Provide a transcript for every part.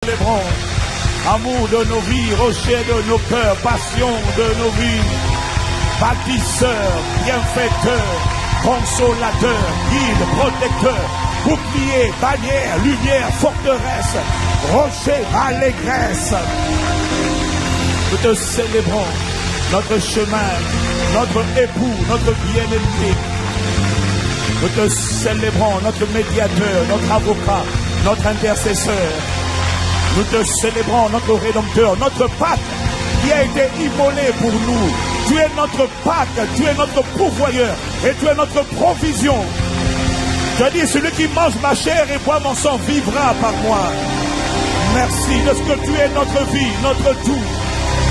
Célébrons amour de nos vies, rocher de nos cœurs, passion de nos vies, bâtisseur, bienfaiteur, consolateur, guide, protecteur, bouclier, bannière, lumière, forteresse, rocher, allégresse. Nous te célébrons, notre chemin, notre époux, notre bien-aimé. Nous te célébrons, notre médiateur, notre avocat, notre intercesseur. Nous te célébrons, notre rédempteur, notre Pâque qui a été immolé pour nous. Tu es notre Pâque, tu es notre pourvoyeur et tu es notre provision. Je dis, celui qui mange ma chair et boit mon sang vivra par moi. Merci de ce que tu es notre vie, notre tout.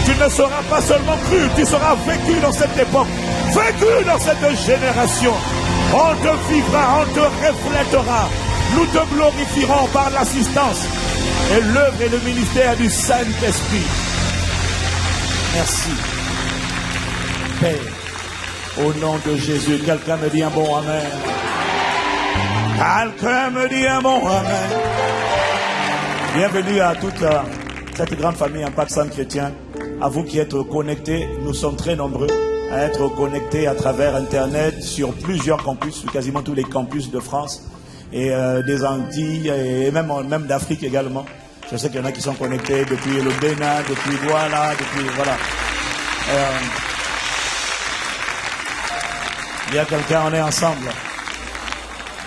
Tu ne seras pas seulement cru, tu seras vécu dans cette époque, vécu dans cette génération. On te vivra, on te reflètera. Nous te glorifierons par l'assistance et l'œuvre et le ministère du Saint-Esprit. Merci. Père, au nom de Jésus, quelqu'un me dit un bon amen. Quelqu'un me dit un bon amen. Bienvenue à toute cette grande famille Impact Centre Chrétien. À vous qui êtes connectés, nous sommes très nombreux à être connectés à travers Internet sur plusieurs campus, sur quasiment tous les campus de France et des Antilles et même d'Afrique également. Je sais qu'il y en a qui sont connectés depuis le Bénin, depuis voilà. Il y a quelqu'un, on est ensemble.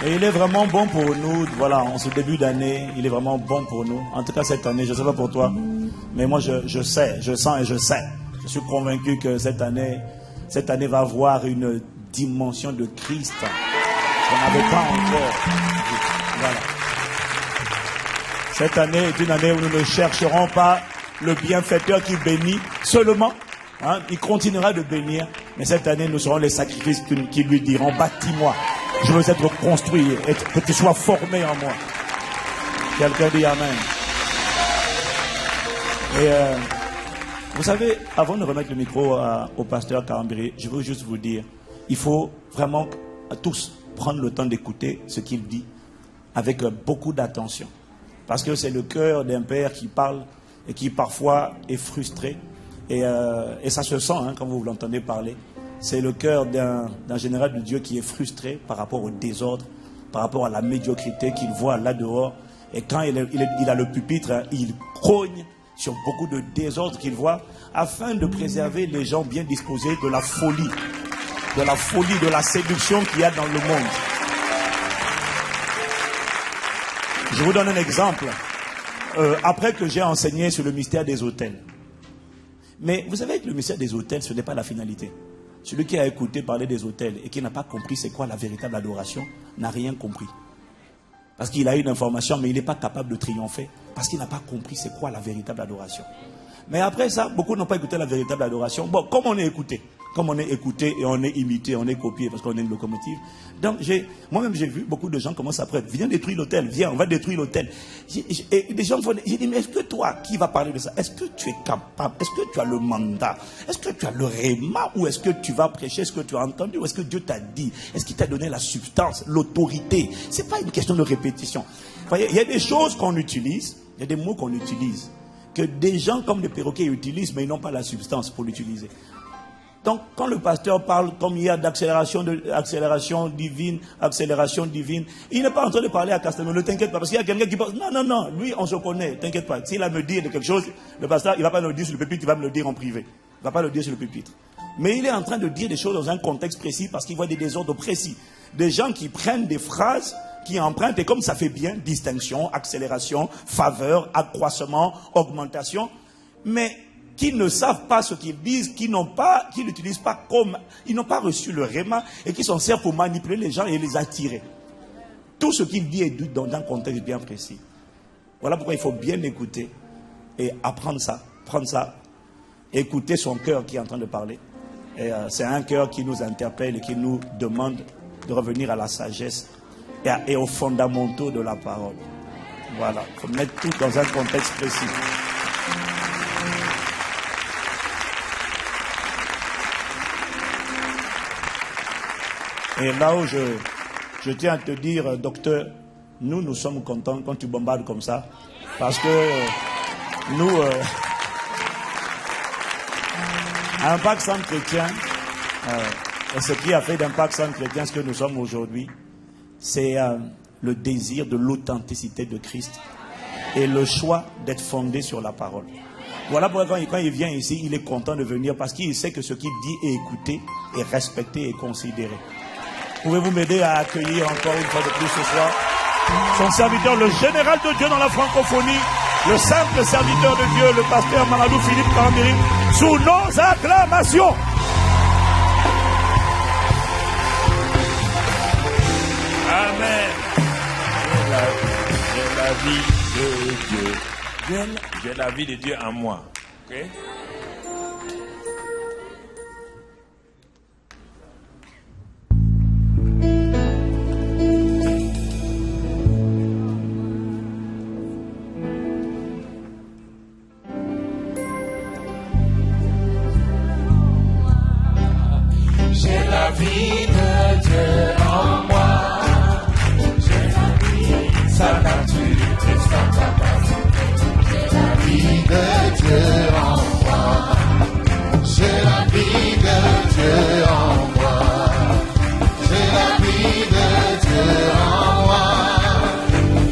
Et il est vraiment bon pour nous, voilà, en ce début d'année, il est vraiment bon pour nous. En tout cas cette année, je ne sais pas pour toi, mais moi je sais, je sens et je sais. Je suis convaincu que cette année va avoir une dimension de Christ qu'on n'avait pas encore. Voilà. Cette année est une année où nous ne chercherons pas le bienfaiteur qui bénit seulement. Hein, il continuera de bénir. Mais cette année, nous serons les sacrifices qui lui diront, bâtis-moi. Je veux être construit, que tu sois formé en moi. Quelqu'un dit Amen. Et vous savez, avant de remettre le micro au pasteur Karambiri, je veux juste vous dire, il faut vraiment tous prendre le temps d'écouter ce qu'il dit avec beaucoup d'attention. Parce que c'est le cœur d'un père qui parle et qui parfois est frustré. Et ça se sent quand vous l'entendez parler. C'est le cœur d'un général de Dieu qui est frustré par rapport au désordre, par rapport à la médiocrité qu'il voit là dehors. Et quand il a le pupitre, il cogne sur beaucoup de désordre qu'il voit afin de préserver les gens bien disposés de la folie, de la séduction qu'il y a dans le monde. Je vous donne un exemple. Après que j'ai enseigné sur le mystère des autels. Mais vous savez que le mystère des autels, ce n'est pas la finalité. Celui qui a écouté parler des autels et qui n'a pas compris c'est quoi la véritable adoration, n'a rien compris. Parce qu'il a eu une information, mais il n'est pas capable de triompher. Parce qu'il n'a pas compris c'est quoi la véritable adoration. Mais après ça, beaucoup n'ont pas écouté la véritable adoration. Bon, comme on est écouté et on est imité, on est copié parce qu'on est une locomotive. Donc moi-même j'ai vu beaucoup de gens commencer après, viens détruire l'hôtel, viens, on va détruire l'hôtel. Et des gens vont dire, j'ai dit, mais est-ce que toi qui vas parler de ça, est-ce que tu es capable, est-ce que tu as le mandat, est-ce que tu as le réma, ou est-ce que tu vas prêcher ce que tu as entendu, ou est-ce que Dieu t'a dit, est-ce qu'il t'a donné la substance, l'autorité? C'est pas une question de répétition. Vous voyez, il y a des choses qu'on utilise, il y a des mots qu'on utilise, que des gens comme des perroquets utilisent, mais ils n'ont pas la substance pour l'utiliser. Donc, quand le pasteur parle, comme il y a d'accélération divine, il n'est pas en train de parler à Castelnau, ne t'inquiète pas, parce qu'il y a quelqu'un qui pense, non, lui, on se connaît, t'inquiète pas. S'il a à me dire de quelque chose, le pasteur, il ne va pas me le dire sur le pupitre, il va me le dire en privé. Il ne va pas le dire sur le pupitre. Mais il est en train de dire des choses dans un contexte précis, parce qu'il voit des désordres précis. Des gens qui prennent des phrases, qui empruntent, et comme ça fait bien, distinction, accélération, faveur, accroissement, augmentation, mais qui ne savent pas ce qu'ils disent, qui n'utilisent pas comme, ils n'ont pas reçu le réma et qui s'en servent pour manipuler les gens et les attirer. Tout ce qu'il dit est dit dans un contexte bien précis. Voilà pourquoi il faut bien écouter et apprendre ça, prendre ça, écouter son cœur qui est en train de parler. Et c'est un cœur qui nous interpelle et qui nous demande de revenir à la sagesse et aux fondamentaux de la parole. Voilà, il faut mettre tout dans un contexte précis. Et là où je tiens à te dire, docteur, nous sommes contents quand tu bombardes comme ça. Parce que nous, Impact Centre Chrétien, et ce qui a fait d'Impact Centre Chrétien ce que nous sommes aujourd'hui, c'est le désir de l'authenticité de Christ et le choix d'être fondé sur la parole. Voilà pourquoi quand il vient ici, il est content de venir parce qu'il sait que ce qu'il dit est écouté, est respecté et considéré. Pouvez-vous m'aider à accueillir encore une fois de plus ce soir son serviteur, le général de Dieu dans la francophonie, le simple serviteur de Dieu, le pasteur Mamadou Philippe Kambiri, sous nos acclamations. Amen. J'ai la vie de Dieu. J'ai la vie de Dieu en moi. Ok? J'ai la vie de Dieu en moi. J'ai la vie, sa nature et sa capacité. J'ai la vie de Dieu en moi. J'ai la vie de Dieu en moi. J'ai la vie de Dieu en moi.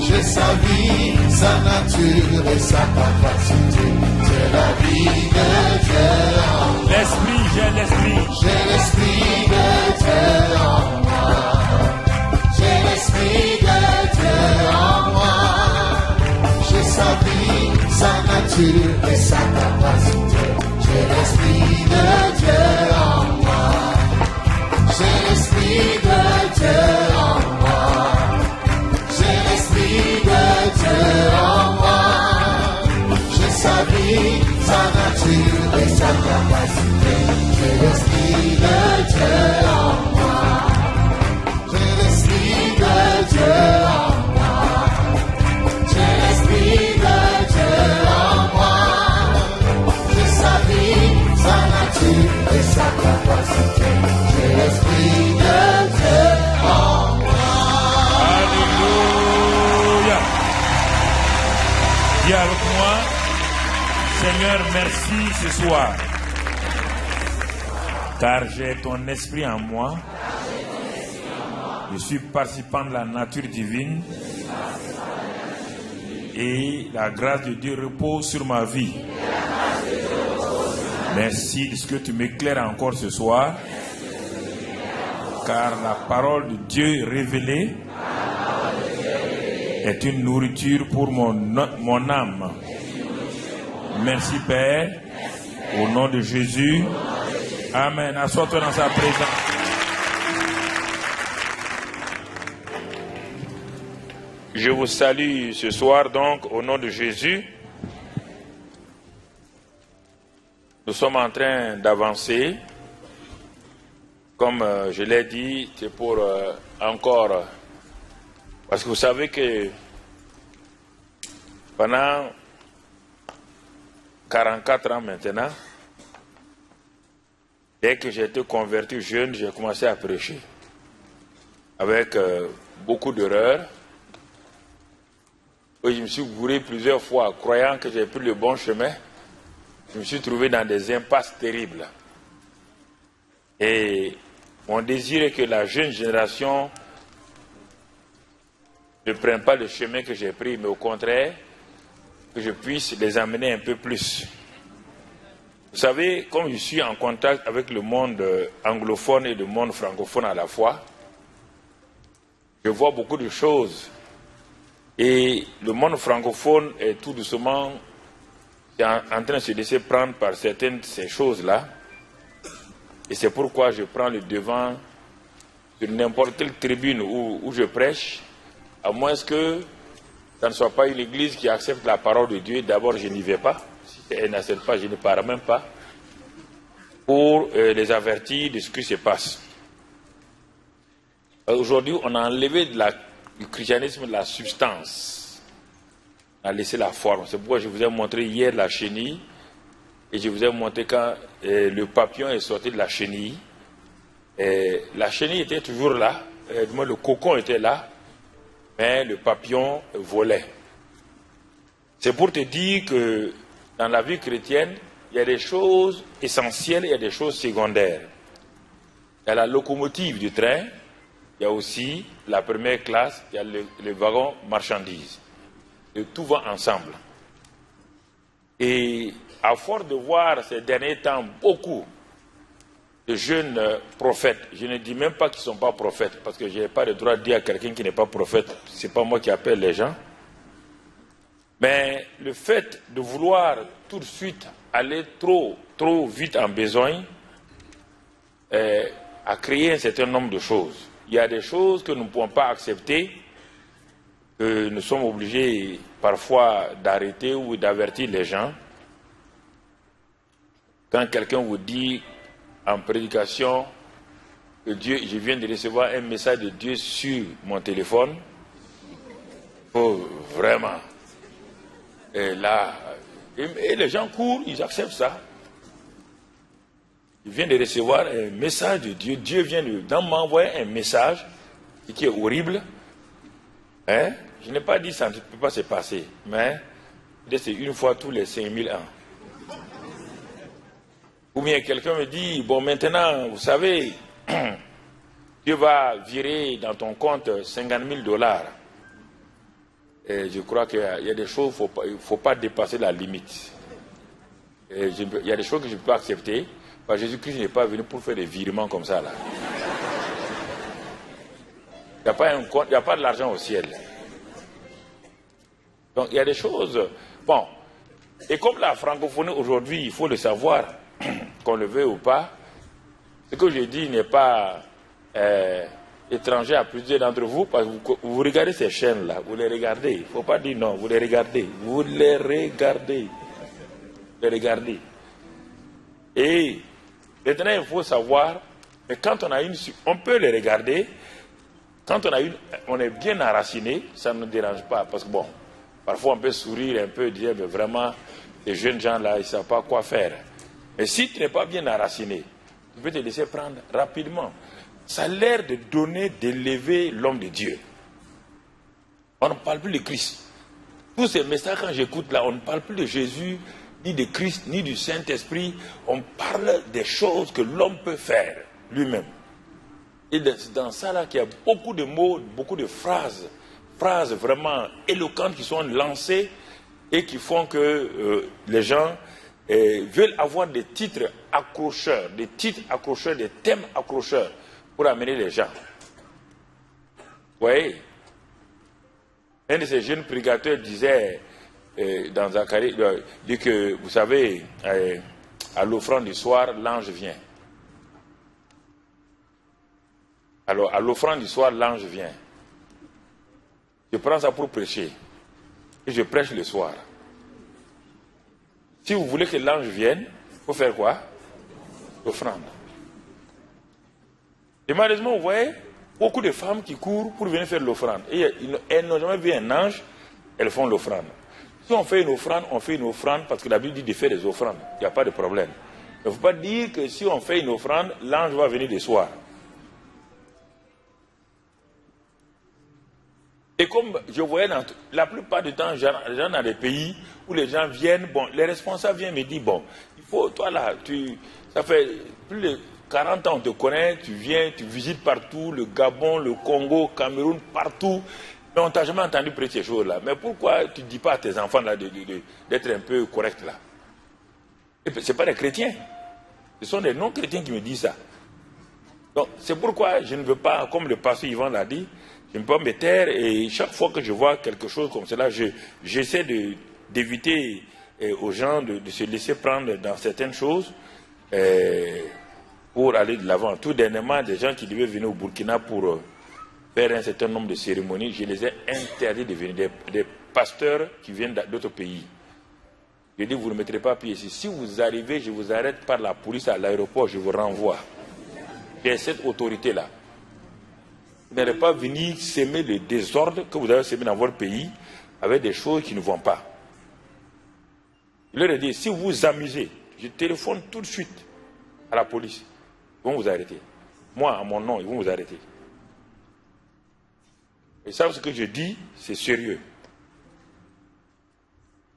J'ai sa vie, sa nature et sa capacité. J'ai la vie de Dieu en moi. L'esprit, j'ai l'esprit. J'ai l'esprit de Dieu en moi. J'ai l'esprit de Dieu en moi. J'ai sa vie, sa nature et sa capacité. J'ai l'esprit de Dieu en moi. J'ai l'esprit de Dieu en moi. J'ai l'esprit de Dieu en moi. J'ai sa vie, sa nature et sa capacité. J'ai l'esprit de Dieu en moi. J'ai l'esprit de Dieu en moi. J'ai l'esprit de Dieu en moi. J'ai sa vie, sa nature et sa capacité. J'ai l'esprit de Dieu en moi. Alléluia. Dis avec moi, Seigneur, merci ce soir. Car j'ai ton esprit en moi. Je suis participant de la nature divine. Et la grâce de Dieu repose sur ma vie. Merci de ce que tu m'éclaires encore ce soir. Car la parole de Dieu révélée est une nourriture pour mon âme. Merci Père. Au nom de Jésus. Amen. Assois-toi dans sa présence. Je vous salue ce soir donc au nom de Jésus. Nous sommes en train d'avancer. Comme je l'ai dit, c'est pour encore... Parce que vous savez que pendant 44 ans maintenant, dès que j'ai été converti jeune, j'ai commencé à prêcher. Avec beaucoup d'erreurs. Et je me suis gouré plusieurs fois, croyant que j'ai pris le bon chemin. Je me suis trouvé dans des impasses terribles. Et mon désir est que la jeune génération ne prenne pas le chemin que j'ai pris, mais au contraire, que je puisse les amener un peu plus. Vous savez, comme je suis en contact avec le monde anglophone et le monde francophone à la fois, je vois beaucoup de choses. Et le monde francophone est tout doucement en train de se laisser prendre par certaines de ces choses-là. Et c'est pourquoi je prends le devant sur n'importe quelle tribune où je prêche, à moins que ça ne soit pas une église qui accepte la parole de Dieu. D'abord, je n'y vais pas. Si elle n'accepte pas, je ne pars même pas pour les avertir de ce qui se passe. Aujourd'hui, on a enlevé du christianisme de la substance. On a laissé la forme. C'est pourquoi je vous ai montré hier la chenille. Et je vous ai montré quand le papillon est sorti de la chenille. La chenille était toujours là. Du moins, le cocon était là. Mais le papillon volait. C'est pour te dire que dans la vie chrétienne, il y a des choses essentielles et il y a des choses secondaires. Il y a la locomotive du train, il y a aussi la première classe, il y a le wagon marchandises. Et tout va ensemble. Et à force de voir ces derniers temps beaucoup de jeunes prophètes, je ne dis même pas qu'ils ne sont pas prophètes, parce que je n'ai pas le droit de dire à quelqu'un qui n'est pas prophète, ce n'est pas moi qui appelle les gens. Mais le fait de vouloir tout de suite aller trop vite en besoin a créé un certain nombre de choses. Il y a des choses que nous ne pouvons pas accepter, que nous sommes obligés parfois d'arrêter ou d'avertir les gens. Quand quelqu'un vous dit en prédication que Dieu, je viens de recevoir un message de Dieu sur mon téléphone, oh, vraiment. Et là, et les gens courent, ils acceptent ça. Il vient de recevoir un message de Dieu. Dieu vient de m'envoyer un message qui est horrible. Hein? Je n'ai pas dit ça ne peut pas se passer, mais c'est une fois tous les 5000 ans. Ou bien quelqu'un me dit, bon maintenant, vous savez, Dieu va virer dans ton compte 50 000 $. Et je crois qu'il y a des choses, il ne faut pas dépasser la limite. Et il y a des choses que je ne peux pas accepter. Parce que Jésus-Christ n'est pas venu pour faire des virements comme ça, là. Il n'y a pas un compte, il n'y a pas de l'argent au ciel. Donc, il y a des choses... Bon, et comme la francophonie aujourd'hui, il faut le savoir, qu'on le veuille ou pas, ce que je dis n'est pas étranger à plusieurs d'entre vous, parce que vous regardez ces chaînes-là, vous les regardez. Il ne faut pas dire non, vous les regardez. Vous les regardez. Vous les regardez. Et... maintenant, il faut savoir, mais quand on a on peut les regarder, quand on est bien enraciné, ça ne nous dérange pas, parce que bon, parfois on peut sourire un peu, dire, mais vraiment, les jeunes gens là, ils ne savent pas quoi faire. Mais si tu n'es pas bien enraciné, tu peux te laisser prendre rapidement. Ça a l'air de donner, d'élever l'homme de Dieu. On ne parle plus de Christ. Tous ces messages, quand j'écoute là, on ne parle plus de Jésus, ni de Christ, ni du Saint-Esprit. On parle des choses que l'homme peut faire lui-même. Et c'est dans ça là qu'il y a beaucoup de mots, beaucoup de phrases vraiment éloquentes qui sont lancées et qui font que les gens veulent avoir des titres accrocheurs, des thèmes accrocheurs pour amener les gens. Vous voyez, un de ces jeunes prédicateurs disait... dans Zacharie, dit que, vous savez, à l'offrande du soir, l'ange vient. Alors, à l'offrande du soir, l'ange vient. Je prends ça pour prêcher. Et je prêche le soir. Si vous voulez que l'ange vienne, il faut faire quoi? L'offrande. Et malheureusement, vous voyez, beaucoup de femmes qui courent pour venir faire l'offrande. Et elles n'ont jamais vu un ange, elles font l'offrande. Si on fait une offrande parce que la Bible dit de faire des offrandes. Il n'y a pas de problème. Il ne faut pas dire que si on fait une offrande, l'ange va venir le soir. Et comme je voyais la plupart du temps, j'en dans des pays où les gens viennent, bon, les responsables viennent me dire, bon, il faut, toi là, ça fait plus de 40 ans on te connaît, tu viens, tu visites partout, le Gabon, le Congo, Cameroun, partout. Mais on ne t'a jamais entendu prêcher ces choses-là. Mais pourquoi tu ne dis pas à tes enfants là d'être un peu corrects là? Ce n'est pas des chrétiens. Ce sont des non-chrétiens qui me disent ça. Donc c'est pourquoi je ne veux pas, comme le pasteur Yvan l'a dit, je ne peux pas me taire et chaque fois que je vois quelque chose comme cela, j'essaie d'éviter aux gens de se laisser prendre dans certaines choses pour aller de l'avant. Tout dernièrement, des gens qui devaient venir au Burkina pour... faire un certain nombre de cérémonies, je les ai interdits de venir, des pasteurs qui viennent d'autres pays. Je dis, vous ne mettrez pas pied ici. Si vous arrivez, je vous arrête par la police à l'aéroport, je vous renvoie. J'ai cette autorité-là. Vous n'allez pas venir s'aimer le désordre que vous avez semé dans votre pays avec des choses qui ne vont pas. Je leur ai dit, si vous vous amusez, je téléphone tout de suite à la police. Ils vont vous arrêter. Moi, à mon nom, ils vont vous arrêter. Et ça, ce que je dis, c'est sérieux.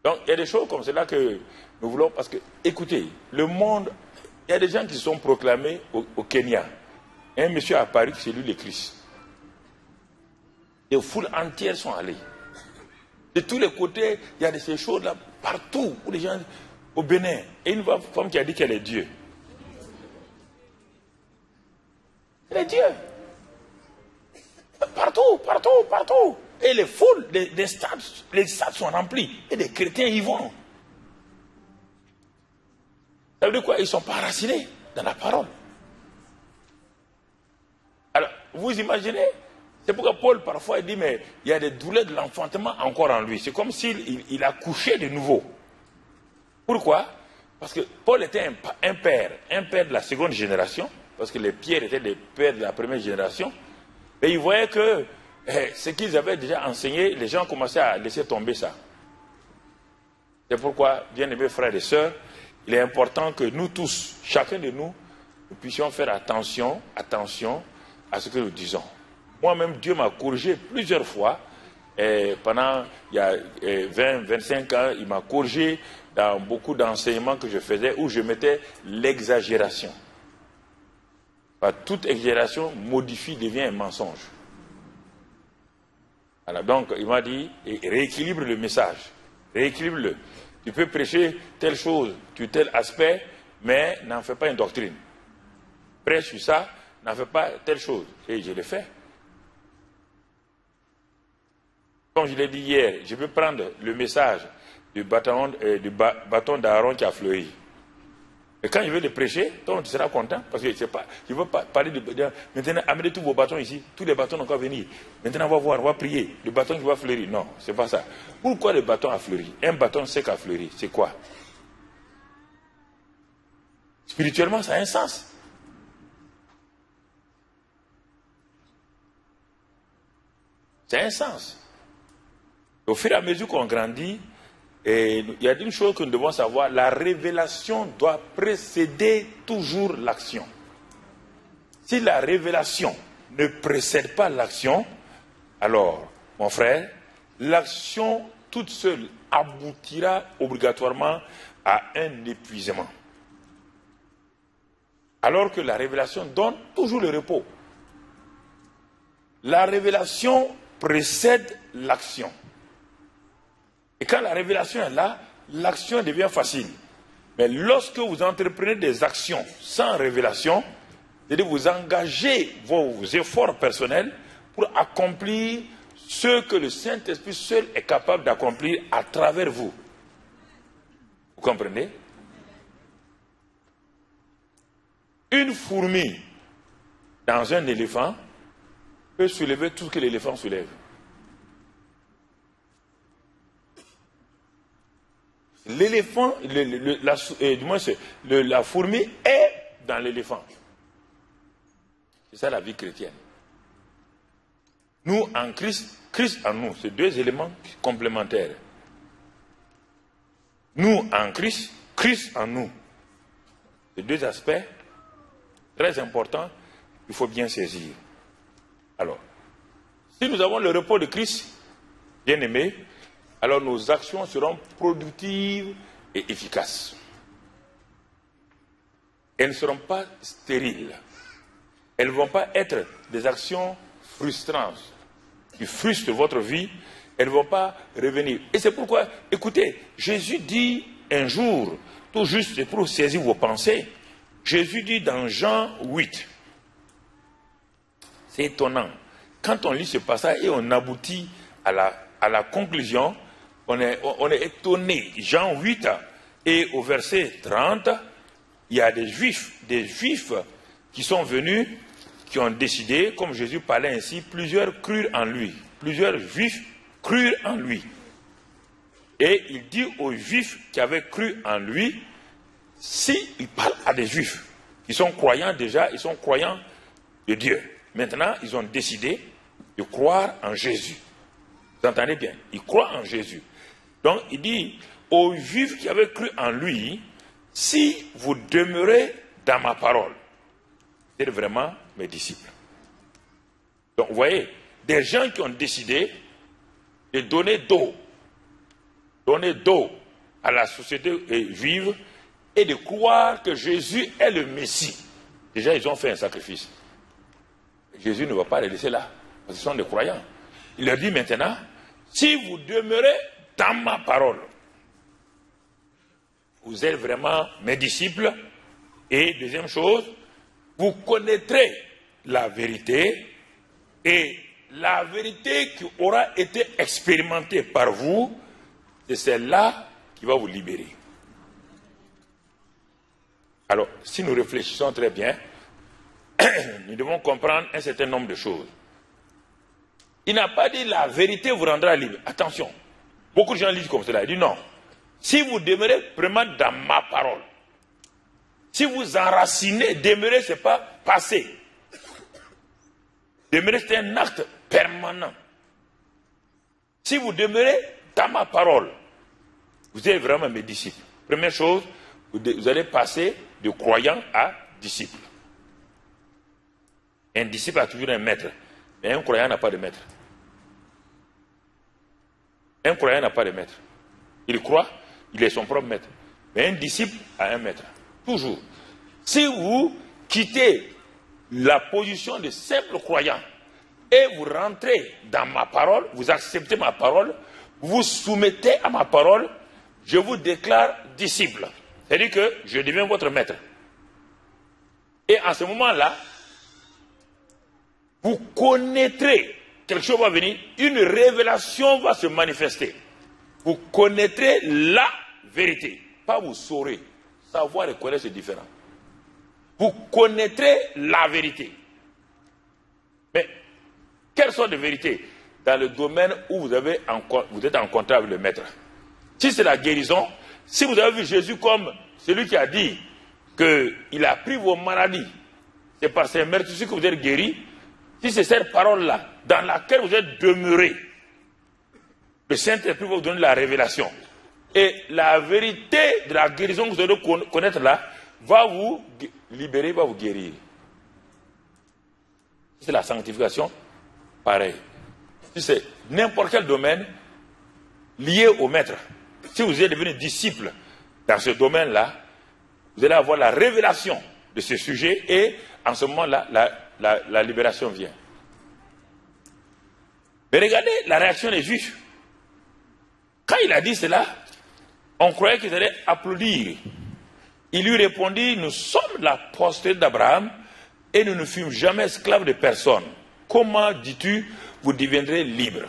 Donc, il y a des choses comme cela que nous voulons, parce que, écoutez, le monde, il y a des gens qui sont proclamés au Kenya. Un monsieur a apparu, c'est lui le Christ. Les foules entières sont allées. De tous les côtés, il y a de ces choses-là, partout, où les gens, au Bénin, et une femme qui a dit qu'elle est Dieu. Elle est Dieu. Partout, partout, partout. Et les foules, les stades sont remplis. Et les chrétiens y vont. Ça veut dire quoi? Ils ne sont pas enracinés dans la parole. Alors, vous imaginez? C'est pourquoi Paul parfois il dit, mais il y a des douleurs de l'enfantement encore en lui. C'est comme s'il a couché de nouveau. Pourquoi? Parce que Paul était un père de la seconde génération, parce que les Pierres étaient des pères de la première génération. Et il voyait que ce qu'ils avaient déjà enseigné, les gens commençaient à laisser tomber ça. C'est pourquoi, bien-aimés frères et sœurs, il est important que nous tous, chacun de nous, nous puissions faire attention à ce que nous disons. Moi-même, Dieu m'a corrigé plusieurs fois. Pendant il y a 20-25 ans, il m'a corrigé dans beaucoup d'enseignements que je faisais où je mettais l'exagération. Toute exagération modifie, devient un mensonge. Alors donc, il m'a dit, rééquilibre le message. Rééquilibre-le. Tu peux prêcher telle chose, tel aspect, mais n'en fais pas une doctrine. Prêche sur ça, n'en fais pas telle chose. Et je l'ai fait. Comme je l'ai dit hier, je peux prendre le message du bâton d'Aaron qui a fleuri. Et quand je vais le prêcher, tu seras content, parce que je ne veux pas parler de... Maintenant, amenez tous vos bâtons ici, tous les bâtons n'ont qu'à venir. Maintenant, on va voir, on va prier. Le bâton qui va fleurir, non, c'est pas ça. Pourquoi le bâton a fleuri? Un bâton sec a fleuri, c'est quoi? Spirituellement, ça a un sens. Ça a un sens. Au fur et à mesure qu'on grandit, et il y a une chose que nous devons savoir, la révélation doit précéder toujours l'action. Si la révélation ne précède pas l'action, alors, mon frère, l'action toute seule aboutira obligatoirement à un épuisement. Alors que la révélation donne toujours le repos. La révélation précède l'action. Et quand la révélation est là, l'action devient facile. Mais lorsque vous entreprenez des actions sans révélation, c'est-à-dire vous engagez vos efforts personnels pour accomplir ce que le Saint-Esprit seul est capable d'accomplir à travers vous. Vous comprenez? Une fourmi dans un éléphant peut soulever tout ce que l'éléphant soulève. L'éléphant, la fourmi est dans l'éléphant. C'est ça la vie chrétienne. Nous en Christ, Christ en nous, c'est deux éléments complémentaires. Nous en Christ, Christ en nous. C'est deux aspects très importants, il faut bien saisir. Alors, si nous avons le repos de Christ, bien aimé, alors nos actions seront productives et efficaces. Elles ne seront pas stériles. Elles ne vont pas être des actions frustrantes qui frustrent votre vie. Elles ne vont pas revenir. Et c'est pourquoi, écoutez, Jésus dit un jour, tout juste pour saisir vos pensées, Jésus dit dans Jean 8, c'est étonnant, quand on lit ce passage et on aboutit à la conclusion, on est étonné. Jean 8 et au verset 30, il y a des juifs qui sont venus, qui ont décidé, comme Jésus parlait ainsi, plusieurs crurent en lui. Plusieurs juifs crurent en lui. Et il dit aux juifs qui avaient cru en lui, s'il parle à des juifs qui sont croyants déjà, ils sont croyants de Dieu. Maintenant, ils ont décidé de croire en Jésus. Vous entendez bien? Ils croient en Jésus. Donc, il dit aux Juifs qui avaient cru en lui, si vous demeurez dans ma parole, vous êtes vraiment mes disciples. Donc, vous voyez, des gens qui ont décidé de donner d'eau à la société juive et de croire que Jésus est le Messie. Déjà, ils ont fait un sacrifice. Jésus ne va pas les laisser là, parce qu'ils sont des croyants. Il leur dit maintenant, si vous demeurez dans ma parole, vous êtes vraiment mes disciples. Et deuxième chose, vous connaîtrez la vérité, et la vérité qui aura été expérimentée par vous, c'est celle-là qui va vous libérer. Alors, si nous réfléchissons très bien, nous devons comprendre un certain nombre de choses. Il n'a pas dit la vérité vous rendra libre. Attention, beaucoup de gens lisent comme cela. Il dit non. Si vous demeurez vraiment dans ma parole, si vous enracinez, demeurer, ce n'est pas passer. Demeurer, c'est un acte permanent. Si vous demeurez dans ma parole, vous êtes vraiment mes disciples. Première chose, vous allez passer de croyant à disciple. Un disciple a toujours un maître, mais un croyant n'a pas de maître. Un croyant n'a pas de maître. Il croit, il est son propre maître. Mais un disciple a un maître. Toujours. Si vous quittez la position de simple croyant et vous rentrez dans ma parole, vous acceptez ma parole, vous vous soumettez à ma parole, je vous déclare disciple. C'est-à-dire que je deviens votre maître. Et en ce moment-là, vous connaîtrez, quelque chose va venir, une révélation va se manifester. Vous connaîtrez la vérité. Pas vous saurez. Savoir et connaître, c'est différent. Vous connaîtrez la vérité. Mais, quelle sorte de vérité? Dans le domaine où vous êtes en contact avec le maître. Si c'est la guérison, si vous avez vu Jésus comme celui qui a dit qu'il a pris vos maladies, c'est par ses meurtrissures que vous êtes guéris. Si c'est cette parole-là, dans laquelle vous êtes demeuré, le Saint-Esprit va vous donner la révélation. Et la vérité de la guérison que vous allez connaître là, va vous libérer, va vous guérir. Si c'est la sanctification, pareil. Si c'est n'importe quel domaine lié au maître, si vous êtes devenu disciple dans ce domaine-là, vous allez avoir la révélation de ce sujet et en ce moment-là, la libération vient. Mais regardez la réaction des Juifs. Quand il a dit cela, on croyait qu'ils allaient applaudir. Il lui répondit, nous sommes la postérité d'Abraham et nous ne fûmes jamais esclaves de personne. Comment dis-tu, vous deviendrez libres?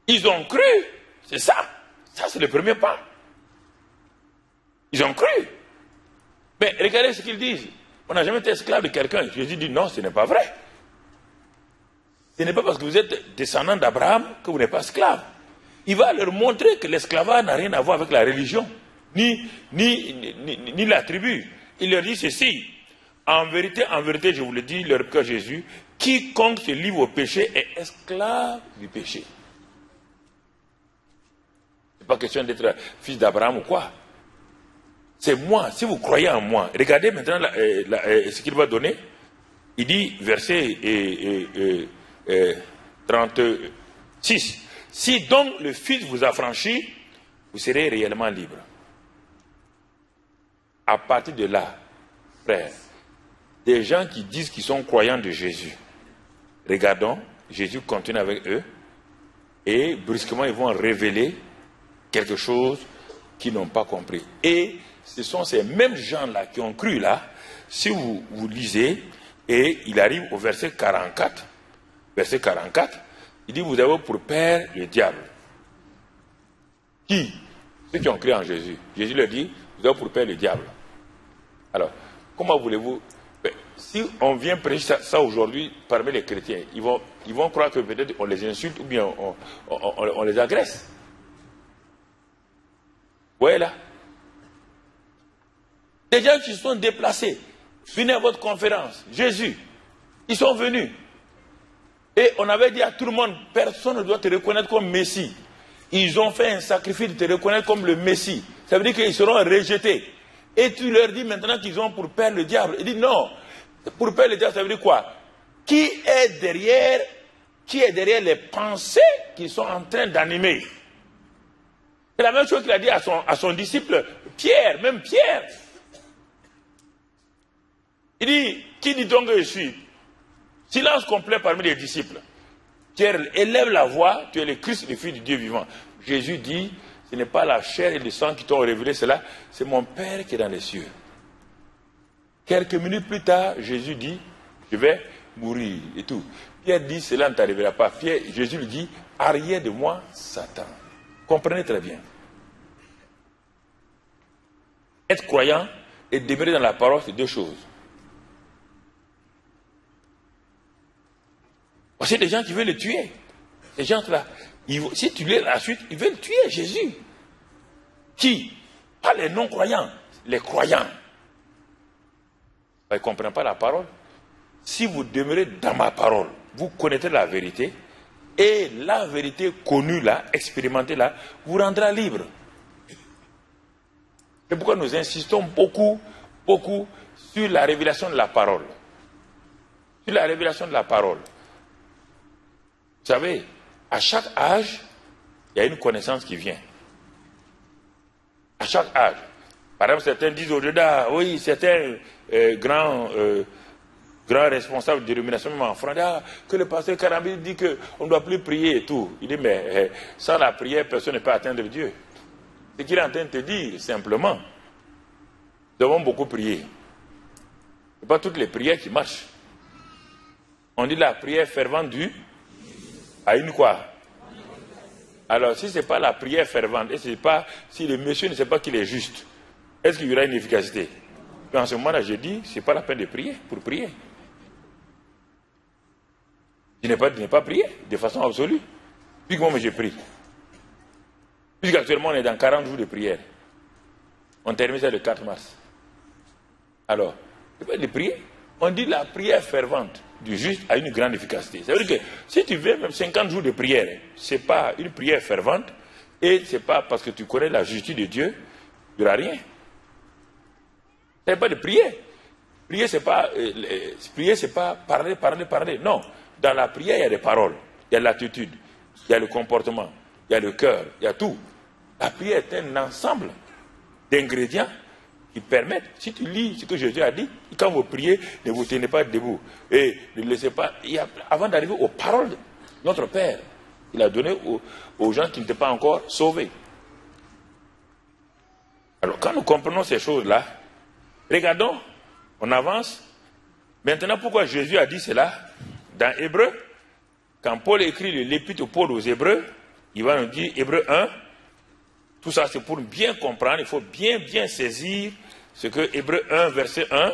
Ils ont cru, c'est ça. Ça, c'est le premier pas. Ils ont cru. Mais regardez ce qu'ils disent. On n'a jamais été esclave de quelqu'un. Jésus dit non, ce n'est pas vrai. Ce n'est pas parce que vous êtes descendant d'Abraham que vous n'êtes pas esclave. Il va leur montrer que l'esclavage n'a rien à voir avec la religion, ni la tribu. Il leur dit ceci. En vérité, je vous le dis, leur répliqua Jésus, quiconque se livre au péché est esclave du péché. Ce n'est pas question d'être fils d'Abraham ou quoi. C'est moi, si vous croyez en moi. Regardez maintenant ce qu'il va donner. Il dit, verset 36. Si donc le Fils vous a franchi, vous serez réellement libre. À partir de là, frère, des gens qui disent qu'ils sont croyants de Jésus, regardons, Jésus continue avec eux, et brusquement ils vont révéler quelque chose qu'ils n'ont pas compris. Et ce sont ces mêmes gens-là qui ont cru là, si vous lisez, et il arrive au verset 44, il dit, vous avez pour père le diable. Qui? Ceux qui ont cru en Jésus. Jésus leur dit, vous avez pour père le diable. Alors, comment voulez-vous... Si on vient prêcher ça aujourd'hui parmi les chrétiens, ils vont croire que peut-être on les insulte ou bien on les agresse. Vous voyez là? Des gens qui se sont déplacés, venez à votre conférence, Jésus, ils sont venus. Et on avait dit à tout le monde, personne ne doit te reconnaître comme Messie. Ils ont fait un sacrifice de te reconnaître comme le Messie. Ça veut dire qu'ils seront rejetés. Et tu leur dis maintenant qu'ils ont pour père le diable. Il dit non, pour père le diable, ça veut dire quoi? Qui est derrière les pensées qu'ils sont en train d'animer? C'est la même chose qu'il a dit à son disciple Pierre, même Pierre. Il dit, qui dit donc que je suis? Silence complet parmi les disciples. Pierre élève la voix, tu es le Christ, le Fils du Dieu vivant. Jésus dit, ce n'est pas la chair et le sang qui t'ont révélé cela, c'est mon Père qui est dans les cieux. Quelques minutes plus tard, Jésus dit, je vais mourir et tout. Pierre dit, cela ne t'arrivera pas. Jésus lui dit, arrière de moi, Satan. Comprenez très bien. Être croyant et demeurer dans la parole, c'est deux choses. C'est des gens qui veulent le tuer. Ces gens-là, si tu lis la suite, ils veulent tuer Jésus. Qui? Pas les non-croyants, les croyants. Ils ne comprennent pas la parole. Si vous demeurez dans ma parole, vous connaîtrez la vérité, et la vérité connue là, expérimentée là, vous rendra libre. C'est pourquoi nous insistons beaucoup sur la révélation de la parole. Sur la révélation de la parole. Vous savez, à chaque âge, il y a une connaissance qui vient. À chaque âge. Par exemple, certains disent au-delà, oui, certains grands responsables de dénomination, même en France, que le pasteur Karambi dit qu'on ne doit plus prier et tout. Il dit, mais sans la prière, personne ne peut atteindre Dieu. Ce qu'il est en train de te dire, simplement, nous devons beaucoup prier. Ce n'est pas toutes les prières qui marchent. On dit la prière fervente due à une quoi? Alors, si ce n'est pas la prière fervente, et si le monsieur ne sait pas qu'il est juste, est-ce qu'il y aura une efficacité? En ce moment-là, je dis, ce n'est pas la peine de prier pour prier. Je n'ai pas prié de façon absolue. Puis moi, je prie. Puisqu'actuellement, on est dans 40 jours de prière. On termine ça le 4 mars. Alors, il n'y a pas de prier. On dit la prière fervente du juste a une grande efficacité. Ça veut dire que si tu veux même 50 jours de prière, ce n'est pas une prière fervente et ce n'est pas parce que tu connais la justice de Dieu, il n'y aura rien. Ce n'est pas de prier. Prier, ce n'est pas parler. Non. Dans la prière, il y a des paroles, il y a l'attitude, il y a le comportement, il y a le cœur, il y a tout. La prière est un ensemble d'ingrédients qui permettent, si tu lis ce que Jésus a dit, quand vous priez, ne vous tenez pas debout. Et ne laissez pas, avant d'arriver aux paroles de notre Père, il a donné aux gens qui n'étaient pas encore sauvés. Alors quand nous comprenons ces choses-là, regardons, on avance. Maintenant, pourquoi Jésus a dit cela? Dans Hébreu, quand Paul écrit l'épître de Paul aux Hébreux, il va nous dire, Hébreu 1, tout ça c'est pour bien comprendre, il faut bien saisir ce que Hébreu 1, verset 1,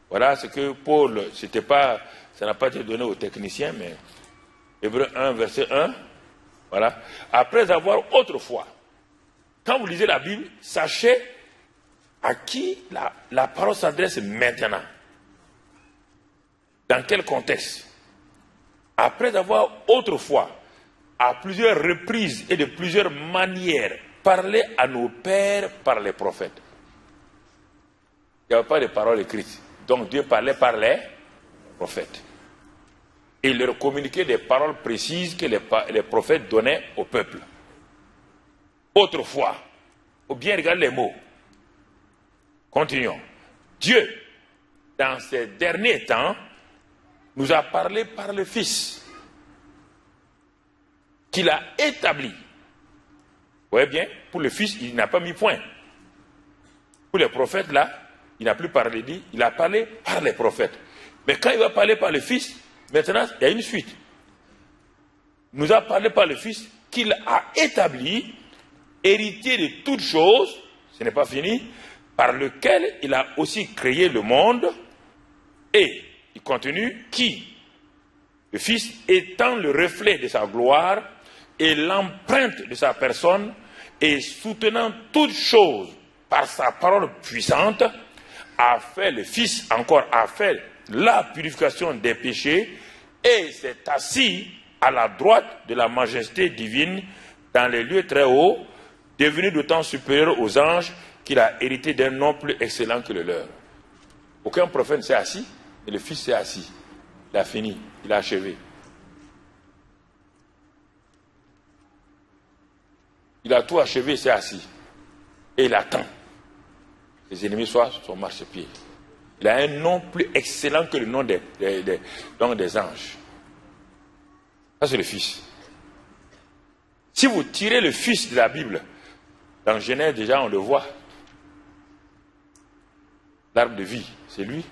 voilà ce que Paul, ça n'a pas été donné aux techniciens, mais Hébreu 1, verset 1, voilà. Après avoir autrefois, quand vous lisez la Bible, sachez à qui la parole s'adresse maintenant. Dans quel contexte? Après avoir autrefois, à plusieurs reprises et de plusieurs manières, parlé à nos pères par les prophètes. Il n'y avait pas de paroles écrites. Donc Dieu parlait par les prophètes. Et il leur communiquait des paroles précises que les prophètes donnaient au peuple. Autrefois, faut bien regarder les mots. Continuons. Dieu, dans ces derniers temps, nous a parlé par le Fils, qu'il a établi. Vous voyez bien, pour le Fils, il n'a pas mis point. Pour les prophètes, là, il n'a plus parlé, il a parlé par les prophètes. Mais quand il va parler par le Fils, maintenant, il y a une suite. Il nous a parlé par le Fils, qu'il a établi, héritier de toutes choses, ce n'est pas fini, par lequel il a aussi créé le monde, et il continue, qui, le Fils, étant le reflet de sa gloire et l'empreinte de sa personne, et soutenant toutes choses par sa parole puissante, a fait le Fils, encore a fait la purification des péchés, et s'est assis à la droite de la majesté divine dans les lieux très hauts, devenu d'autant supérieur aux anges qu'il a hérité d'un nom plus excellent que le leur. Aucun prophète ne s'est assis, et le Fils s'est assis. Il a fini, il a achevé. Il a tout achevé, il s'est assis. Et il attend. Les ennemis soient son marchepied. Il a un nom plus excellent que le nom des anges. Ça, c'est le Fils. Si vous tirez le Fils de la Bible, dans Genèse, déjà, on le voit. L'arbre de vie, c'est lui.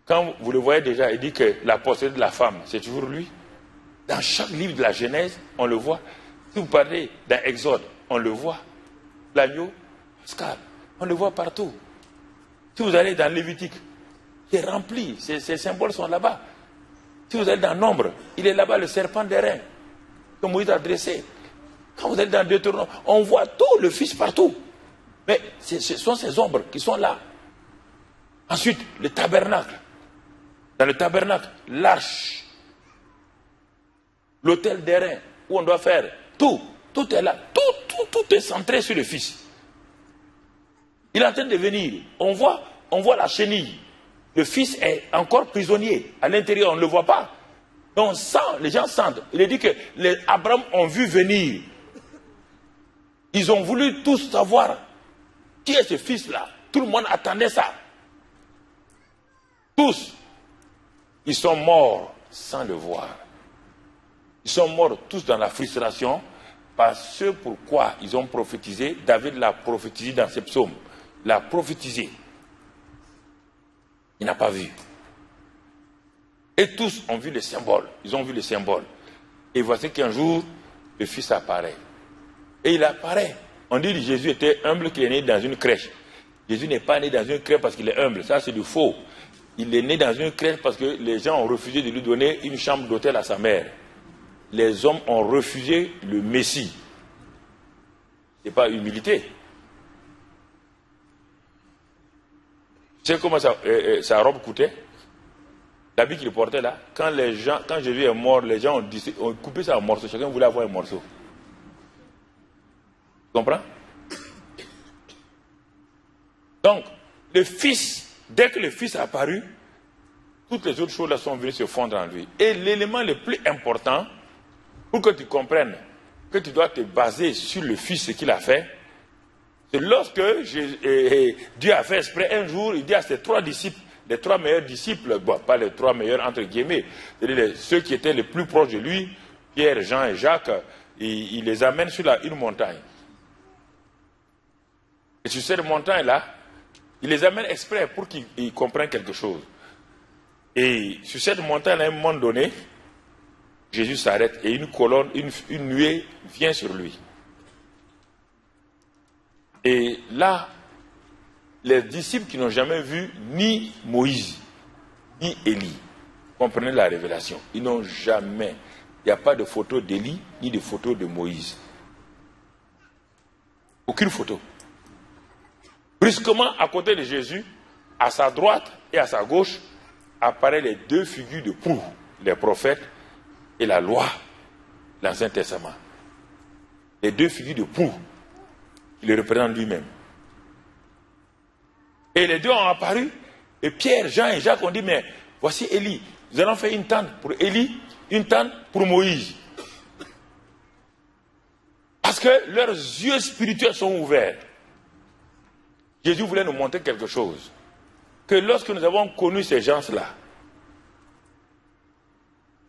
Quand vous le voyez déjà, il dit que la postérité de la femme, c'est toujours lui. Dans chaque livre de la Genèse, on le voit. Si vous parlez dans Exode, on le voit. L'agneau, Pascal, on le voit partout. Si vous allez dans Lévitique, c'est rempli, ces symboles sont là-bas. Si vous allez dans Nombre, il est là-bas le serpent d'airain que Moïse a dressé. Quand vous allez dans Deutéronome, on voit tout le Fils partout. Mais ce sont ces ombres qui sont là. Ensuite, le tabernacle. Dans le tabernacle, l'arche, l'autel d'airain, où on doit faire tout est là. Tout est centré sur le Fils. Il est en train de venir. On voit la chenille. Le Fils est encore prisonnier. À l'intérieur, on ne le voit pas. Donc, les gens sentent. Il est dit que les Abraham ont vu venir. Ils ont voulu tous savoir qui est ce Fils-là. Tout le monde attendait ça. Tous. Ils sont morts sans le voir. Ils sont morts tous dans la frustration parce que pourquoi ils ont prophétisé. David l'a prophétisé dans ses psaumes. L'a prophétisé. Il n'a pas vu. Et tous ont vu le symbole. Ils ont vu le symbole. Et voici qu'un jour, le Fils apparaît. Et il apparaît. On dit que Jésus était humble, qu'il est né dans une crèche. Jésus n'est pas né dans une crèche parce qu'il est humble. Ça, c'est du faux. Il est né dans une crèche parce que les gens ont refusé de lui donner une chambre d'hôtel à sa mère. Les hommes ont refusé le Messie. Ce n'est pas humilité. Tu sais comment sa robe coûtait? L'habit qu'il portait là, quand Jésus est mort, les gens ont coupé ça en morceaux. Chacun voulait avoir un morceau. Tu comprends? Donc, le Fils, dès que le Fils est apparu, toutes les autres choses là sont venues se fondre en lui. Et l'élément le plus important, pour que tu comprennes que tu dois te baser sur le Fils, ce qu'il a fait, c'est lorsque Dieu a fait exprès, un jour, il dit à ses 3 disciples, les 3 meilleurs disciples, bon, pas les 3 meilleurs entre guillemets, c'est-à-dire ceux qui étaient les plus proches de lui, Pierre, Jean et Jacques, il les amène sur une montagne. Et sur cette montagne-là, il les amène exprès pour qu'ils comprennent quelque chose. Et sur cette montagne, à un moment donné, Jésus s'arrête et une colonne, une nuée vient sur lui. Et là, les disciples qui n'ont jamais vu ni Moïse, ni Élie, comprenaient la révélation. Ils n'ont jamais. Il n'y a pas de photo d'Élie, ni de photo de Moïse. Aucune photo. Brusquement, à côté de Jésus, à sa droite et à sa gauche, apparaissent les 2 figures de proue, les prophètes et la loi, l'Ancien Testament. Les 2 figures de proue, il les représente lui-même. Et les 2 ont apparu, et Pierre, Jean et Jacques ont dit, mais voici Élie, nous allons faire une tente pour Élie, une tente pour Moïse. Parce que leurs yeux spirituels sont ouverts. Jésus voulait nous montrer quelque chose. Que lorsque nous avons connu ces gens-là,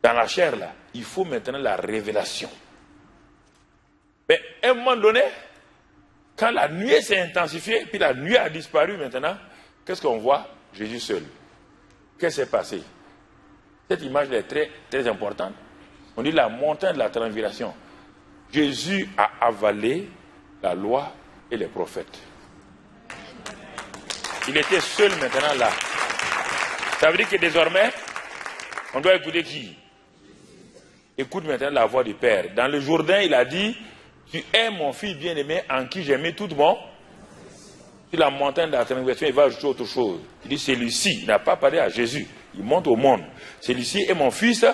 dans la chair là, il faut maintenant la révélation. Mais à un moment donné, quand la nuée s'est intensifiée, puis la nuée a disparu maintenant, qu'est-ce qu'on voit? Jésus seul. Qu'est-ce qui s'est passé? Cette image est très, très importante. On dit la montagne de la transfiguration. Jésus a avalé la loi et les prophètes. Il était seul maintenant là. Ça veut dire que désormais, on doit écouter qui? Écoute maintenant la voix du Père. Dans le Jourdain, il a dit, tu es mon fils bien-aimé en qui j'ai mis tout mon. Sur la montagne de la transgression, il va ajouter autre chose. Il dit, celui-ci, il n'a pas parlé à Jésus. Il monte au monde. Celui-ci est mon fils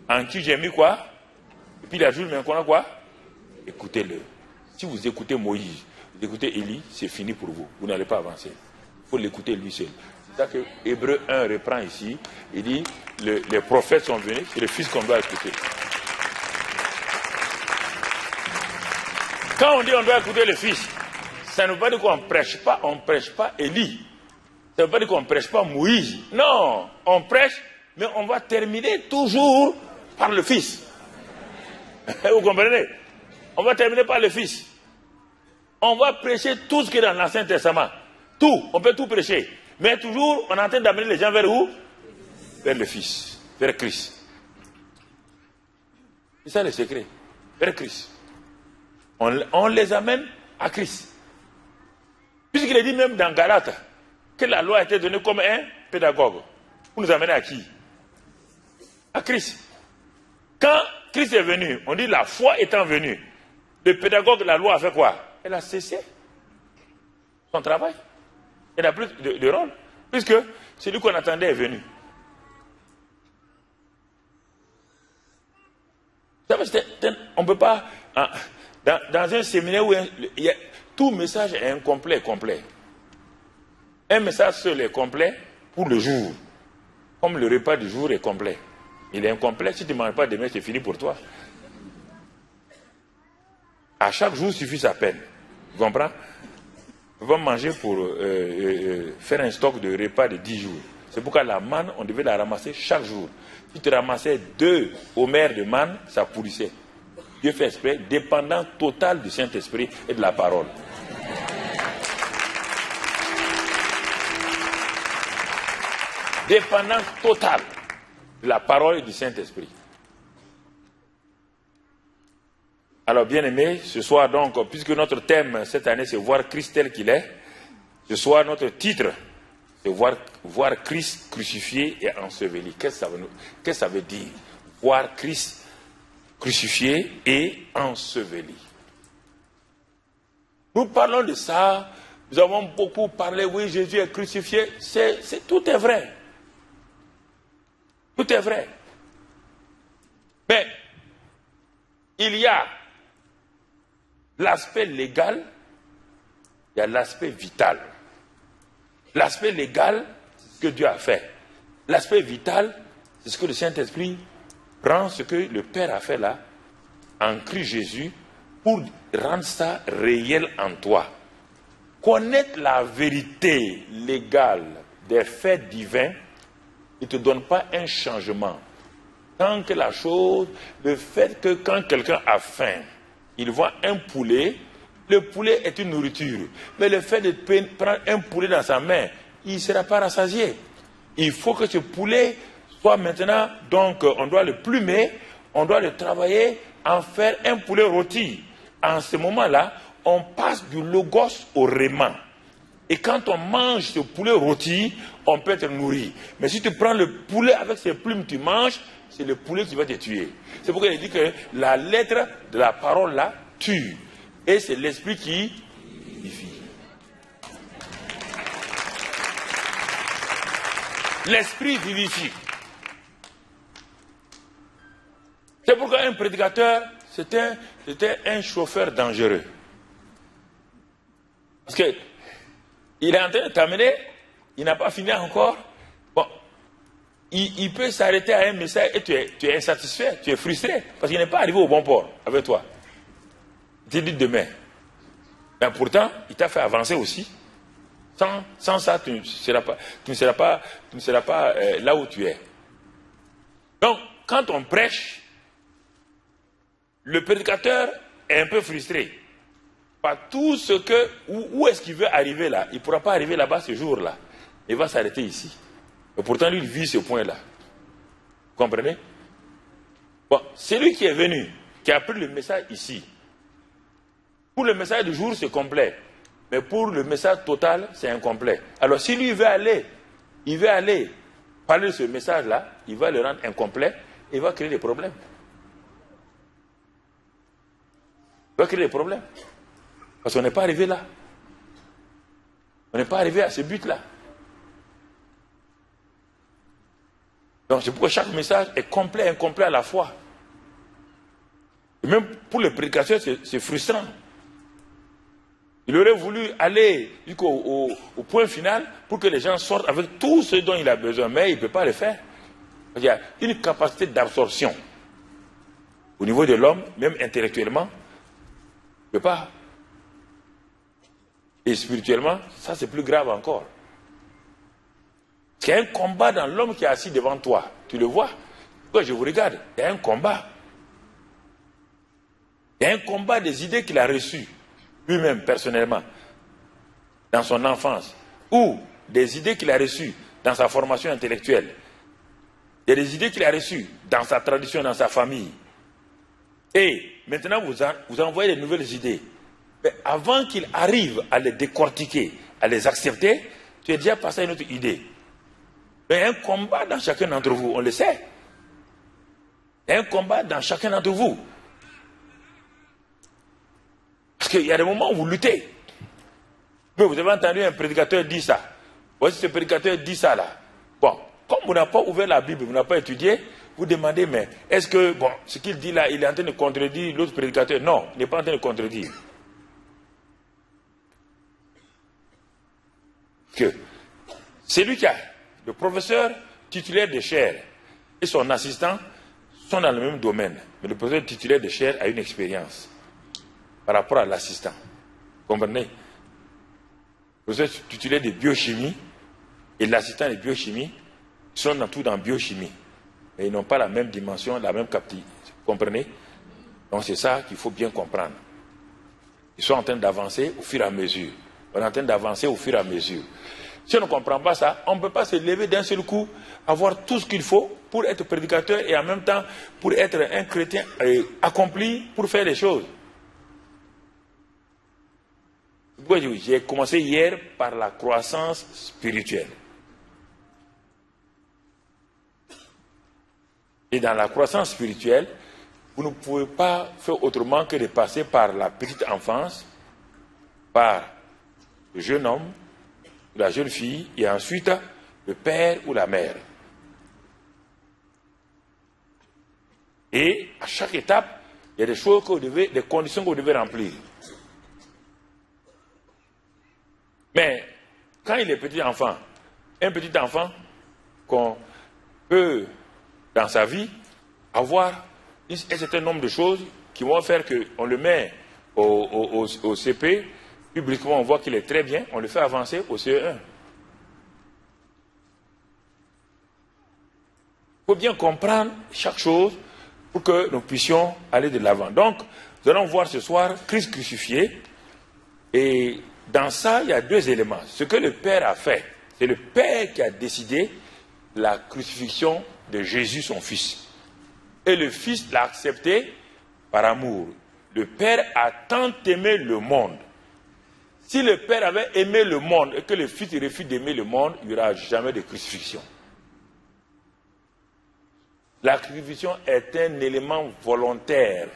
en qui j'ai mis quoi? Et puis il ajoute maintenant quoi? Écoutez-le. Si vous écoutez Moïse, vous écoutez Élie, c'est fini pour vous. Vous n'allez pas avancer. Il faut l'écouter lui seul. C'est ça que Hébreu 1 reprend ici. Il dit, les prophètes sont venus, c'est le fils qu'on doit écouter. Quand on dit on doit écouter le Fils, ça ne veut pas dire qu'on ne prêche pas Élie. Ça ne veut pas dire qu'on ne prêche pas Moïse. Non, on prêche, mais on va terminer toujours par le Fils. Vous comprenez? On va terminer par le Fils. On va prêcher tout ce qui est dans l'Ancien Testament. Tout, on peut tout prêcher. Mais toujours, on est en train d'amener les gens vers où? Vers le Fils, vers Christ. C'est ça le secret, vers Christ. On les amène à Christ. Puisqu'il est dit même dans Galates que la loi a été donnée comme un pédagogue. Pour nous amener à qui? À Christ. Quand Christ est venu, on dit la foi étant venue, le pédagogue de la loi a fait quoi? Elle a cessé son travail. Elle n'a plus de rôle. Puisque celui qu'on attendait est venu. On ne peut pas... Dans un séminaire où tout message est incomplet, complet. Un message seul est complet pour le jour. Comme le repas du jour est complet. Il est incomplet. Si tu ne manges pas demain, c'est fini pour toi. À chaque jour suffit sa peine. Tu comprends? On va manger pour faire un stock de repas de 10 jours. C'est pourquoi la manne, on devait la ramasser chaque jour. Si tu ramassais 2 homères de manne, ça pourrissait. Dieu fait exprès, dépendant total du Saint-Esprit et de la parole. Dépendance totale de la parole et du Saint-Esprit. Alors, bien aimé, ce soir donc, puisque notre thème cette année c'est voir Christ tel qu'il est, ce soir notre titre c'est voir Christ crucifié et enseveli. Qu'est-ce que ça veut dire? Voir Christ crucifié et enseveli. Nous parlons de ça, nous avons beaucoup parlé, oui, Jésus est crucifié, tout est vrai. Tout est vrai. Mais il y a l'aspect légal, il y a l'aspect vital. L'aspect légal, c'est ce que Dieu a fait. L'aspect vital, c'est ce que le Saint-Esprit prend, ce que le Père a fait là, en Christ Jésus, pour rendre ça réel en toi. Connaître la vérité légale des faits divins ne te donne pas un changement. Tant que la chose, le fait que quand quelqu'un a faim, il voit un poulet, le poulet est une nourriture. Mais le fait de prendre un poulet dans sa main, il ne sera pas rassasié. Il faut que ce poulet soit maintenant, donc on doit le plumer, on doit le travailler, en faire un poulet rôti. En ce moment-là, on passe du logos au réma. Et quand on mange ce poulet rôti, on peut être nourri. Mais si tu prends le poulet avec ses plumes, tu manges, c'est le poulet qui va te tuer. C'est pourquoi il dit que la lettre de la parole là tue. Et c'est l'esprit qui vivifie. L'esprit vivifie. C'est pourquoi un prédicateur, c'était un chauffeur dangereux. Parce que il est en train de t'amener, il n'a pas fini encore. Bon, il peut s'arrêter à un message et tu es insatisfait, tu es frustré, parce qu'il n'est pas arrivé au bon port avec toi. Il te dit demain. Mais pourtant, il t'a fait avancer aussi. Sans ça, tu ne seras pas là où tu es. Donc, quand on prêche, le prédicateur est un peu frustré. Par tout ce que... Où est-ce qu'il veut arriver là? Il ne pourra pas arriver là-bas ce jour-là. Il va s'arrêter ici. Et pourtant, lui, il vit ce point-là. Vous comprenez? Bon, c'est lui qui est venu, qui a pris le message ici. Pour le message du jour, c'est complet. Mais pour le message total, c'est incomplet. Alors, si lui il veut aller parler de ce message-là, il va le rendre incomplet et il va créer des problèmes. Il va créer des problèmes. Parce qu'on n'est pas arrivé là. On n'est pas arrivé à ce but-là. Donc, c'est pourquoi chaque message est complet et incomplet à la fois. Et même pour le prédicateur, c'est frustrant. Il aurait voulu aller jusqu'au point final pour que les gens sortent avec tout ce dont il a besoin, mais il ne peut pas le faire. Il y a une capacité d'absorption au niveau de l'homme, même intellectuellement, ne peux pas. Et spirituellement, ça c'est plus grave encore. Il y a un combat dans l'homme qui est assis devant toi. Tu le vois? Quand je vous regarde, il y a un combat. Il y a un combat des idées qu'il a reçues, lui-même, personnellement, dans son enfance, ou des idées qu'il a reçues dans sa formation intellectuelle. Il y a des idées qu'il a reçues dans sa tradition, dans sa famille. Et maintenant, vous envoyez de nouvelles idées. Mais avant qu'il arrive à les décortiquer, à les accepter, tu es déjà passé à une autre idée. Il y a un combat dans chacun d'entre vous, on le sait. Il y a un combat dans chacun d'entre vous. Parce qu'il y a des moments où vous luttez. Mais vous avez entendu un prédicateur dire ça. Voici ce prédicateur dit ça là. Bon, comme vous n'avez pas ouvert la Bible, vous n'avez pas étudié, vous demandez, mais est-ce que, bon, ce qu'il dit là, il est en train de contredire l'autre prédicateur? Non, il n'est pas en train de contredire. Que c'est lui qui a, le professeur titulaire de chaire et son assistant sont dans le même domaine. Mais le professeur titulaire de chaire a une expérience par rapport à l'assistant. Comprenez? Le professeur titulaire de biochimie et l'assistant de biochimie sont dans tout dans biochimie. Mais ils n'ont pas la même dimension, la même capacité. Vous comprenez? Donc c'est ça qu'il faut bien comprendre. Ils sont en train d'avancer au fur et à mesure. On est en train d'avancer au fur et à mesure. Si on ne comprend pas ça, on ne peut pas se lever d'un seul coup, avoir tout ce qu'il faut pour être prédicateur et en même temps pour être un chrétien accompli pour faire les choses. J'ai commencé hier par la croissance spirituelle. Et dans la croissance spirituelle, vous ne pouvez pas faire autrement que de passer par la petite enfance, par le jeune homme, la jeune fille, et ensuite le père ou la mère. Et à chaque étape, il y a des choses que vous devez, des conditions que vous devez remplir. Mais quand il est petit enfant, un petit enfant qu'on peut, dans sa vie, avoir un certain nombre de choses qui vont faire qu'on le met au CP, publiquement on voit qu'il est très bien, on le fait avancer au CE1. Il faut bien comprendre chaque chose pour que nous puissions aller de l'avant. Donc, nous allons voir ce soir Christ crucifié. Et dans ça, il y a deux éléments. Ce que le Père a fait, c'est le Père qui a décidé la crucifixion de Jésus, son Fils. Et le Fils l'a accepté par amour. Le Père a tant aimé le monde. Si le Père avait aimé le monde et que le Fils refuse d'aimer le monde, il n'y aura jamais de crucifixion. La crucifixion est un élément volontaire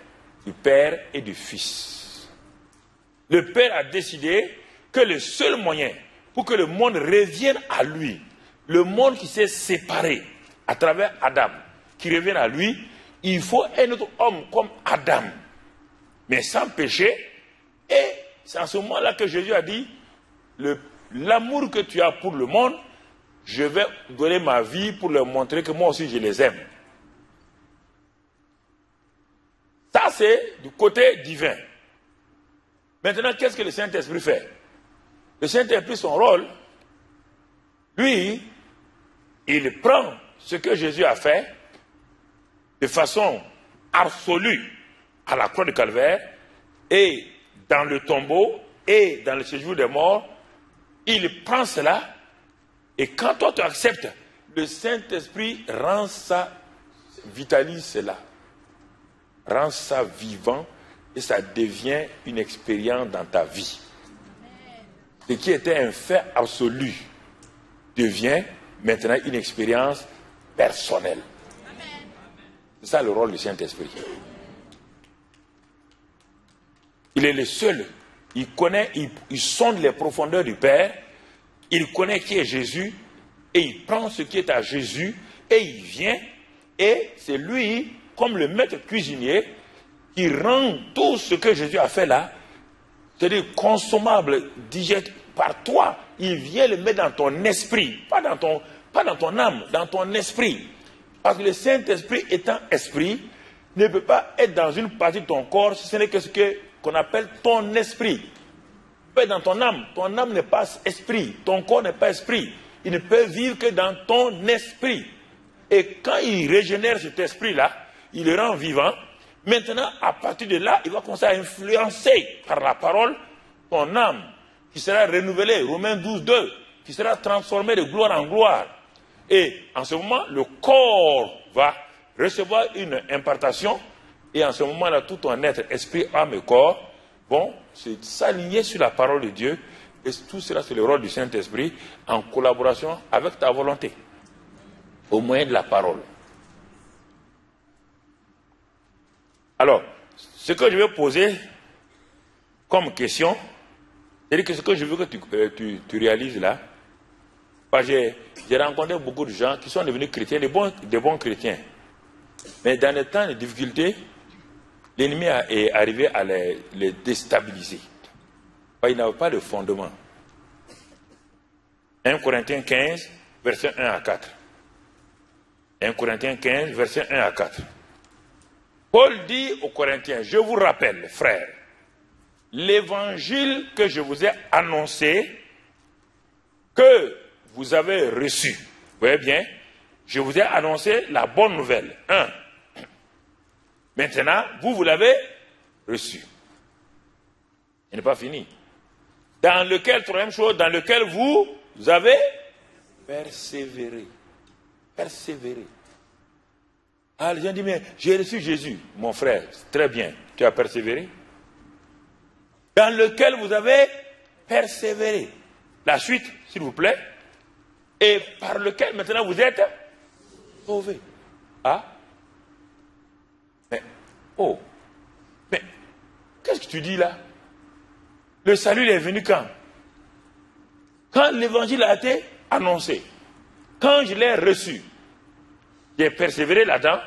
du Père et du Fils. Le Père a décidé que le seul moyen pour que le monde revienne à lui, le monde qui s'est séparé à travers Adam, qui revienne à lui, il faut un autre homme comme Adam, mais sans péché. Et c'est en ce moment-là que Jésus a dit, l'amour que tu as pour le monde, je vais donner ma vie pour leur montrer que moi aussi je les aime. Ça, c'est du côté divin. Maintenant, qu'est-ce que le Saint-Esprit fait? Le Saint-Esprit, son rôle, lui, il prend ce que Jésus a fait de façon absolue à la croix de Calvaire et dans le tombeau et dans le séjour des morts, il prend cela et quand toi tu acceptes, le Saint-Esprit rend ça, vitalise cela, rend ça vivant et ça devient une expérience dans ta vie. Ce qui était un fait absolu devient maintenant une expérience personnelle. C'est ça le rôle du Saint-Esprit. Il est le seul. Il connaît, il sonde les profondeurs du Père. Il connaît qui est Jésus. Et il prend ce qui est à Jésus. Et il vient. Et c'est lui, comme le maître cuisinier, qui rend tout ce que Jésus a fait là, c'est-à-dire consommable, digeste par toi. Il vient le mettre dans ton esprit. Pas dans ton âme, dans ton esprit. Parce que le Saint-Esprit étant esprit, ne peut pas être dans une partie de ton corps si ce n'est que ce que qu'on appelle ton esprit. Pas dans ton âme. Ton âme n'est pas esprit. Ton corps n'est pas esprit. Il ne peut vivre que dans ton esprit. Et quand il régénère cet esprit-là, il le rend vivant. Maintenant, à partir de là, il va commencer à influencer par la parole ton âme, qui sera renouvelée, Romains 12, 2, qui sera transformée de gloire en gloire. Et en ce moment, le corps va recevoir une impartation, et en ce moment-là, tout ton être, esprit, âme et corps, vont s'aligner sur la parole de Dieu, et tout cela c'est le rôle du Saint-Esprit, en collaboration avec ta volonté, au moyen de la parole. Alors, ce que je vais poser comme question, c'est-à-dire que ce que je veux que tu réalises là, j'ai rencontré beaucoup de gens qui sont devenus chrétiens, des bons chrétiens. Mais dans les temps de difficulté, l'ennemi est arrivé à les déstabiliser. Il n'avait pas de fondement. 1 Corinthiens 15, verset 1 à 4. 1 Corinthiens 15, verset 1 à 4. Paul dit aux Corinthiens, je vous rappelle, frères, l'évangile que je vous ai annoncé, que vous avez reçu. Vous voyez bien, je vous ai annoncé la bonne nouvelle. 1. Maintenant, vous l'avez reçu. Il n'est pas fini. Dans lequel, troisième chose, dans lequel vous avez persévéré. Persévéré. Ah, les gens disent, mais j'ai reçu Jésus. Mon frère, très bien, tu as persévéré. Dans lequel vous avez persévéré. La suite, s'il vous plaît. Et par lequel maintenant vous êtes sauvés. Ah? Mais, oh. Mais, qu'est-ce que tu dis là? Le salut est venu quand? Quand l'évangile a été annoncé. Quand je l'ai reçu. J'ai persévéré là-dedans.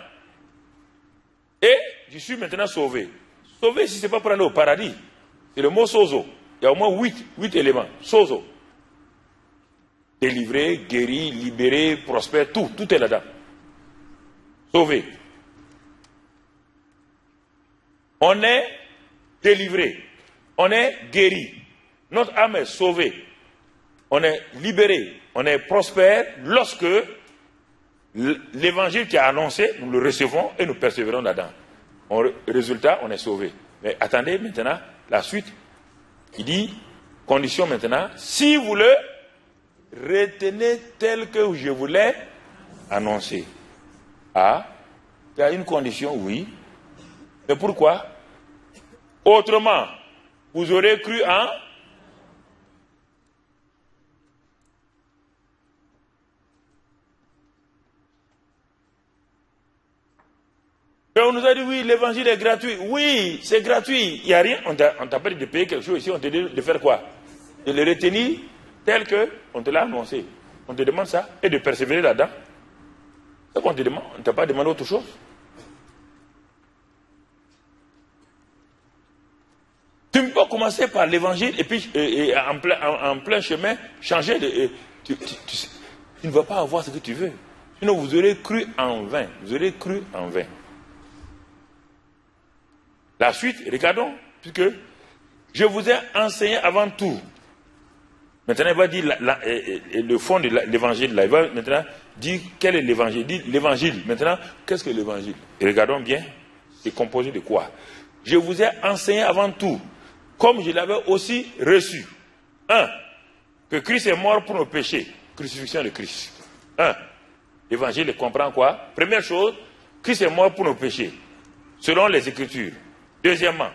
Et je suis maintenant sauvé. Sauvé, si ce n'est pas pour aller au paradis. C'est le mot sozo. Il y a au moins 8 éléments. Sozo. Délivré, guéri, libéré, prospère, tout est là-dedans. Sauvé. On est délivré. On est guéri. Notre âme est sauvée. On est libéré. On est prospère lorsque l'évangile qui a annoncé, nous le recevons et nous persévérons là-dedans. Résultat, on est sauvé. Mais attendez maintenant, la suite. Il dit, condition maintenant, si vous le retenez tel que je vous l'ai annoncé. Ah, il y a une condition, oui. Mais pourquoi? Autrement, vous aurez cru en... Et on nous a dit, oui, l'évangile est gratuit. Oui, c'est gratuit. Il n'y a rien. On t'a pas dit de payer quelque chose ici. On te dit de faire quoi? De le retenir tel qu'on te l'a annoncé. On te demande ça et de persévérer là-dedans. C'est qu'on te demande. On ne t'a pas demandé autre chose. Tu ne peux pas commencer par l'évangile et puis en plein chemin changer de... Tu ne vas pas avoir ce que tu veux. Sinon vous aurez cru en vain. Vous aurez cru en vain. La suite, regardons, puisque je vous ai enseigné avant tout. Maintenant, il va dire le fond de l'évangile. Il va maintenant dire quel est l'évangile. Il dit l'évangile. Maintenant, qu'est-ce que l'évangile? Et regardons bien, c'est composé de quoi? Je vous ai enseigné avant tout, comme je l'avais aussi reçu. 1. Que Christ est mort pour nos péchés. Crucifixion de Christ. 1. L'évangile comprend quoi? Première chose, Christ est mort pour nos péchés, selon les Écritures. Deuxièmement,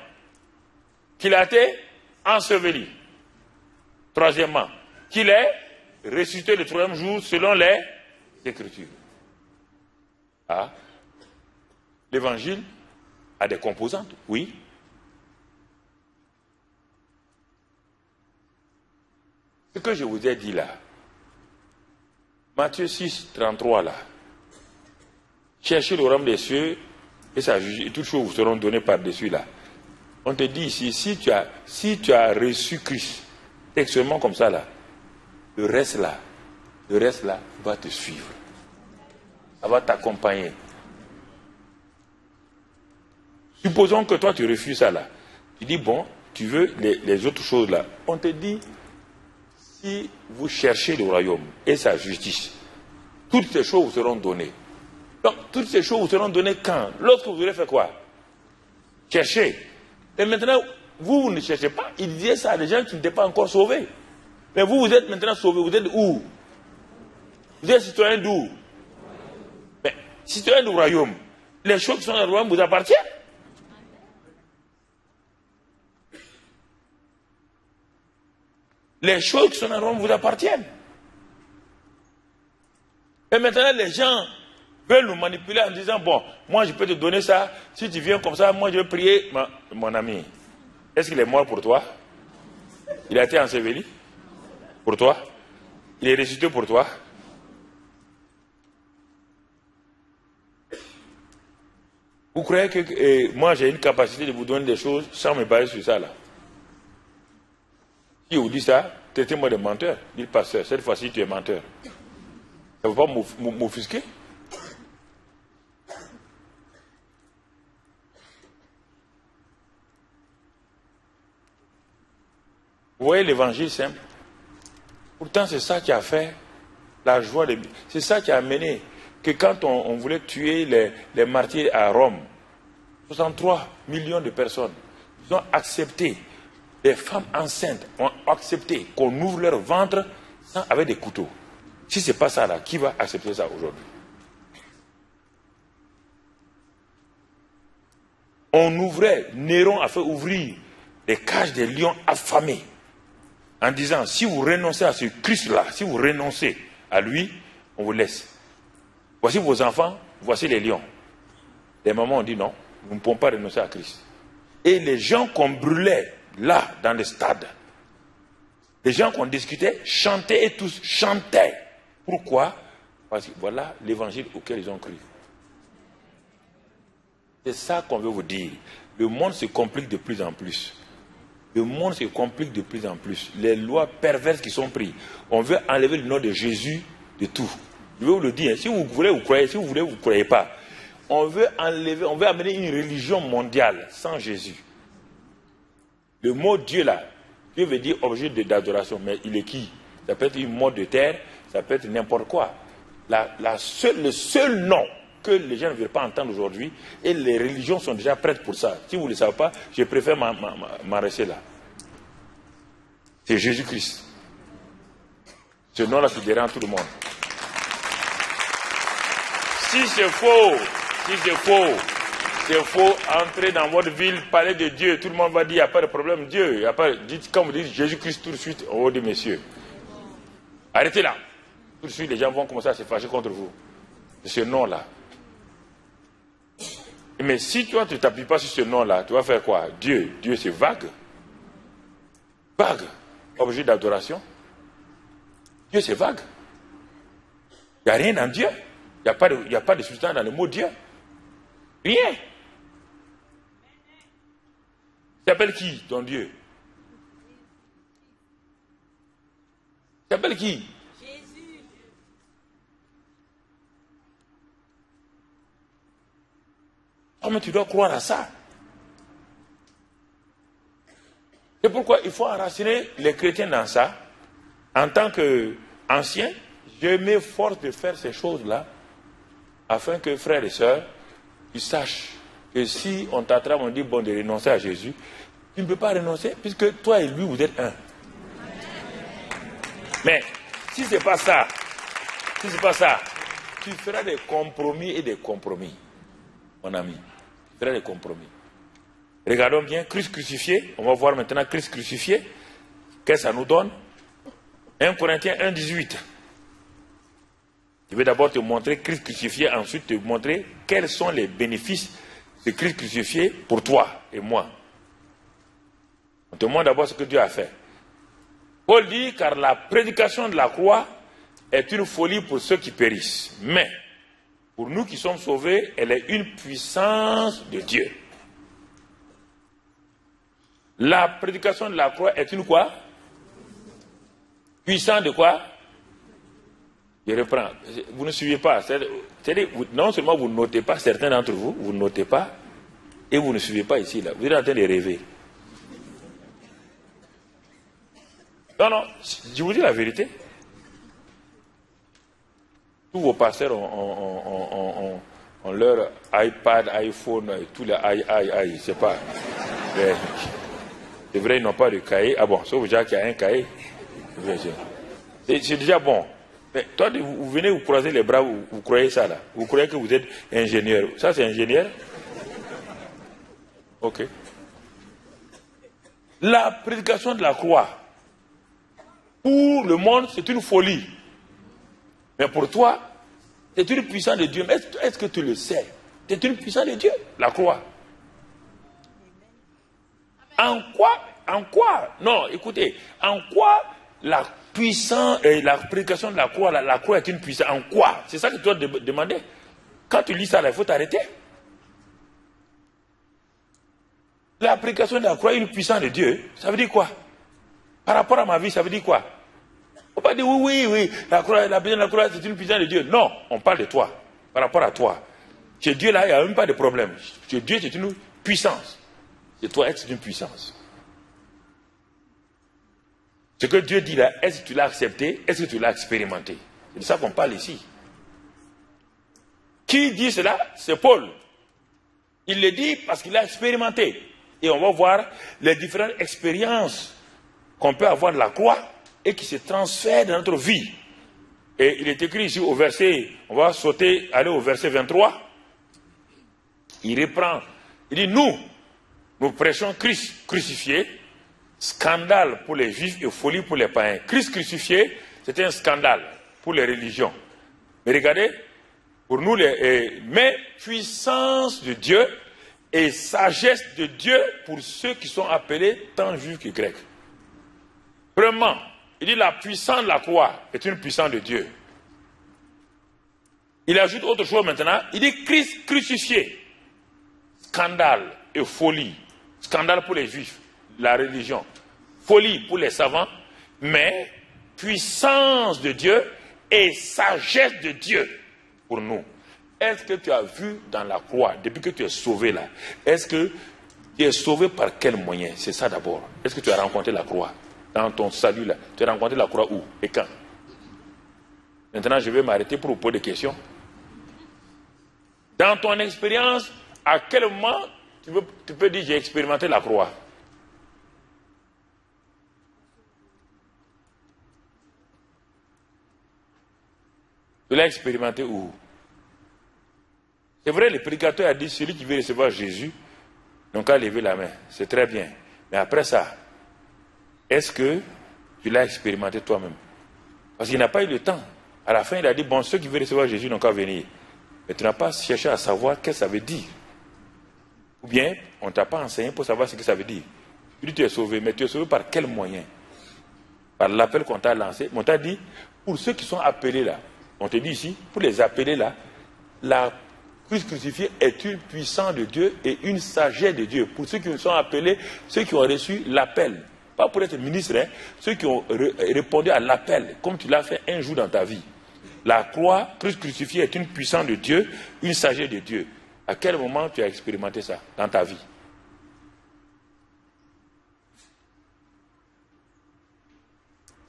qu'il a été enseveli. Troisièmement, qu'il est ressuscité le troisième jour selon les Écritures. Ah, l'évangile a des composantes, oui. Ce que je vous ai dit là, Matthieu 6, 33 là, cherchez le royaume des cieux et sa justice, et toutes choses vous seront données par-dessus là. On te dit ici, si tu as reçu Christ, textuellement comme ça là, le reste là va te suivre. Ça va t'accompagner. Supposons que toi tu refuses ça là. Il dit, bon, tu veux les autres choses là. On te dit, si vous cherchez le royaume et sa justice, toutes ces choses vous seront données. Donc, toutes ces choses vous seront données quand? Lorsque vous aurez fait quoi? Chercher. Et maintenant, vous ne cherchez pas. Il disait ça à des gens qui n'étaient pas encore sauvés. Mais vous êtes maintenant sauvés. Vous êtes où? Vous êtes citoyen d'où? Mais citoyen du royaume. Les choses qui sont dans le royaume vous appartiennent. Les choses qui sont dans le royaume vous appartiennent. Et maintenant, les gens veulent nous manipuler en disant, bon, moi je peux te donner ça, si tu viens comme ça, moi je vais prier. Mon ami, est-ce qu'il est mort pour toi? Il a été enseveli pour toi? Il est ressuscité pour toi? Vous croyez que moi j'ai une capacité de vous donner des choses sans me baser sur ça là? Si vous dites ça, traitez-moi de menteur. Dit le pasteur, cette fois-ci tu es menteur. Ça ne veut pas m'offusquer. Vous voyez l'évangile simple? Pourtant c'est ça qui a fait la joie de... C'est ça qui a amené que quand on voulait tuer les martyrs à Rome, 63 millions de personnes, ils ont accepté, les femmes enceintes ont accepté qu'on ouvre leur ventre avec des couteaux. Si ce n'est pas ça là, qui va accepter ça aujourd'hui? On ouvrait, Néron a fait ouvrir les cages des lions affamés en disant, si vous renoncez à ce Christ-là, si vous renoncez à lui, on vous laisse. Voici vos enfants, voici les lions. Les mamans ont dit non, nous ne pouvons pas renoncer à Christ. Et les gens qu'on brûlait là, dans le stade, les gens qu'on discutait, chantaient et tous chantaient. Pourquoi? Parce que voilà l'évangile auquel ils ont cru. C'est ça qu'on veut vous dire. Le monde se complique de plus en plus. Le monde se complique de plus en plus. Les lois perverses qui sont prises. On veut enlever le nom de Jésus de tout. Je vais vous le dire. Si vous voulez, vous croyez. Si vous voulez, vous ne croyez pas. On veut enlever, on veut amener une religion mondiale sans Jésus. Le mot Dieu là, Dieu veut dire objet d'adoration. Mais il est qui? Ça peut être une mode de terre, ça peut être n'importe quoi. Le seul nom que les gens ne veulent pas entendre aujourd'hui, et les religions sont déjà prêtes pour ça. Si vous ne le savez pas, je préfère m'arrêter là. C'est Jésus-Christ. Ce nom-là qui dérange tout le monde. Si c'est faux, c'est faux, entrer dans votre ville, parler de Dieu, tout le monde va dire, il n'y a pas de problème, Dieu, il n'y a pas, dites, quand vous dites Jésus-Christ tout de suite, oh de messieurs, arrêtez là. Tout de suite, les gens vont commencer à se fâcher contre vous. Ce nom-là. Mais si toi, tu ne t'appuies pas sur ce nom-là, tu vas faire quoi? Dieu c'est vague. Vague. Objet d'adoration. Dieu c'est vague. Il n'y a rien dans Dieu. Il n'y a pas de substance dans le mot Dieu. Rien. Il s'appelle qui, ton Dieu? Il s'appelle qui? Jésus. Oh, mais tu dois croire à ça. C'est pourquoi il faut enraciner les chrétiens dans ça. En tant qu'ancien, je m'efforce de faire ces choses-là afin que frères et sœurs, tu saches que si on t'attrape, on dit bon de renoncer à Jésus, tu ne peux pas renoncer puisque toi et lui vous êtes un. Mais si c'est pas ça, tu feras des compromis et des compromis, mon ami. Tu feras des compromis. Regardons bien, Christ crucifié, on va voir maintenant Christ crucifié. Qu'est-ce que ça nous donne? 1 Corinthiens 1,18. Je vais d'abord te montrer Christ crucifié, ensuite te montrer quels sont les bénéfices de Christ crucifié pour toi et moi. On te montre d'abord ce que Dieu a fait. Paul dit, car la prédication de la croix est une folie pour ceux qui périssent. Mais, pour nous qui sommes sauvés, elle est une puissance de Dieu. La prédication de la croix est une quoi? Puissance de quoi? Je reprends. Vous ne suivez pas. C'est-à-dire, non seulement vous ne notez pas, certains d'entre vous, vous ne notez pas, et vous ne suivez pas ici. Là. Vous êtes en train de rêver. Non, non, je vous dis la vérité. Tous vos pasteurs ont leur iPad, iPhone, tous les je ne sais pas. C'est vrai, ils n'ont pas de cahier. Ah bon, sauf déjà qu'il y a un cahier. C'est déjà bon. Mais toi, vous venez, vous croisez les bras, vous croyez ça là. Vous croyez que vous êtes ingénieur. Ça, c'est ingénieur? Ok. La prédication de la croix, pour le monde, c'est une folie. Mais pour toi, c'est une puissance de Dieu. Mais est-ce que tu le sais? C'est une puissance de Dieu, la croix. En quoi? Non, écoutez, en quoi la puissance et la prédication de la croix est une puissance? En quoi? C'est ça que tu dois demander. Quand tu lis ça, il faut t'arrêter. La prédication de la croix est une puissance de Dieu. Ça veut dire quoi? Par rapport à ma vie, ça veut dire quoi? Il ne faut pas dire oui, la puissance de la croix, c'est une puissance de Dieu. Non, on parle de toi, par rapport à toi. Chez Dieu, là, il n'y a même pas de problème. Chez Dieu, c'est une puissance. Et toi, c'est une puissance. Ce que Dieu dit là, est-ce que tu l'as accepté? Est-ce que tu l'as expérimenté? C'est de ça qu'on parle ici. Qui dit cela? C'est Paul. Il le dit parce qu'il a expérimenté. Et on va voir les différentes expériences qu'on peut avoir de la croix et qui se transfèrent dans notre vie. Et il est écrit ici au verset, on va aller au verset 23. Il reprend, il dit, nous prêchons Christ crucifié, scandale pour les juifs et folie pour les païens. Christ crucifié, c'était un scandale pour les religions. Mais regardez, pour nous, mais puissance de Dieu et sagesse de Dieu pour ceux qui sont appelés tant juifs que grecs. Premièrement, il dit la puissance de la croix est une puissance de Dieu. Il ajoute autre chose maintenant, il dit Christ crucifié, scandale et folie. Scandale pour les juifs, la religion. Folie pour les savants, mais puissance de Dieu et sagesse de Dieu pour nous. Est-ce que tu as vu dans la croix, depuis que tu es sauvé là, est-ce que tu es sauvé par quel moyen? C'est ça d'abord. Est-ce que tu as rencontré la croix? Dans ton salut là, tu as rencontré la croix où et quand? Maintenant, je vais m'arrêter pour vous poser des questions. Dans ton expérience, à quel moment tu peux dire j'ai expérimenté la croix? Tu l'as expérimenté où? C'est vrai, le prédicateur a dit celui qui veut recevoir Jésus, donc à lever la main. C'est très bien. Mais après ça, est-ce que tu l'as expérimenté toi-même? Parce qu'il n'a pas eu le temps. À la fin, il a dit, bon, ceux qui veulent recevoir Jésus n'ont qu'à venir. Mais tu n'as pas cherché à savoir ce que ça veut dire. Ou bien, on ne t'a pas enseigné pour savoir ce que ça veut dire. Tu dis, tu es sauvé, mais tu es sauvé par quel moyen? Par l'appel qu'on t'a lancé. On t'a dit, pour ceux qui sont appelés là, on te dit ici, pour les appeler là, la Christ crucifié est une puissance de Dieu et une sagesse de Dieu. Pour ceux qui sont appelés, ceux qui ont reçu l'appel. Pas pour être ministre, hein, ceux qui ont répondu à l'appel, comme tu l'as fait un jour dans ta vie. La croix, Christ crucifié est une puissance de Dieu, une sagesse de Dieu. À quel moment tu as expérimenté ça dans ta vie?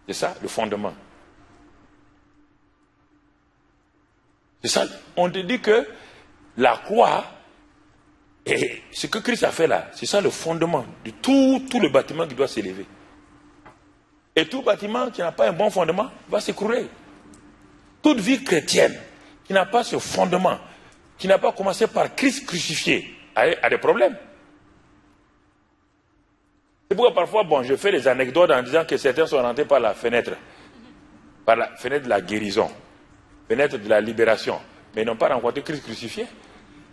C'est ça le fondement. C'est ça. On te dit que la croix, et ce que Christ a fait là, c'est ça le fondement de tout le bâtiment qui doit s'élever. Et tout bâtiment qui n'a pas un bon fondement va s'écrouler. Toute vie chrétienne qui n'a pas ce fondement, qui n'a pas commencé par Christ crucifié, a des problèmes. C'est pourquoi parfois, bon, je fais des anecdotes en disant que certains sont rentrés par la fenêtre de la guérison, fenêtre de la libération, mais ils n'ont pas rencontré Christ crucifié.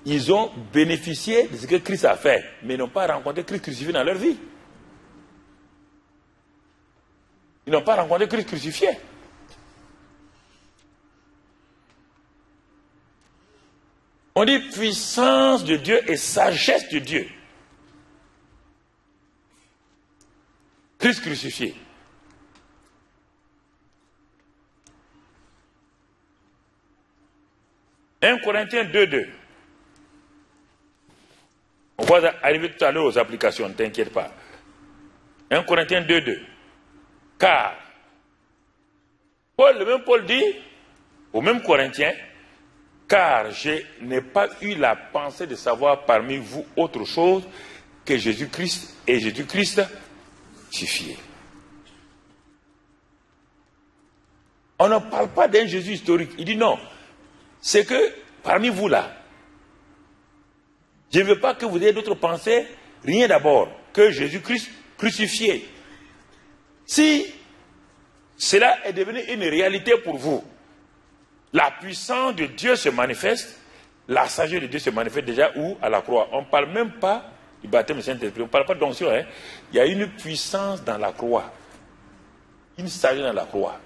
Ils ont bénéficié de ce que Christ a fait, mais ils n'ont pas rencontré Christ crucifié dans leur vie. Ils n'ont pas rencontré Christ crucifié. On dit puissance de Dieu et sagesse de Dieu. Christ crucifié. « 1 Corinthiens 2:2. On va arriver tout à l'heure aux applications, ne t'inquiète pas. 1 Corinthiens 2:2. Car, le même Paul dit, au même Corinthiens, car je n'ai pas eu la pensée de savoir parmi vous autre chose que Jésus-Christ et Jésus-Christ crucifié. On ne parle pas d'un Jésus historique. Il dit non. C'est que parmi vous là, je ne veux pas que vous ayez d'autres pensées, rien d'abord que Jésus-Christ crucifié. Si cela est devenu une réalité pour vous, la puissance de Dieu se manifeste, la sagesse de Dieu se manifeste déjà où? À la croix. On ne parle même pas du baptême du Saint-Esprit, on ne parle pas d'onction. Hein? Il y a une puissance dans la croix, une sagesse dans la croix.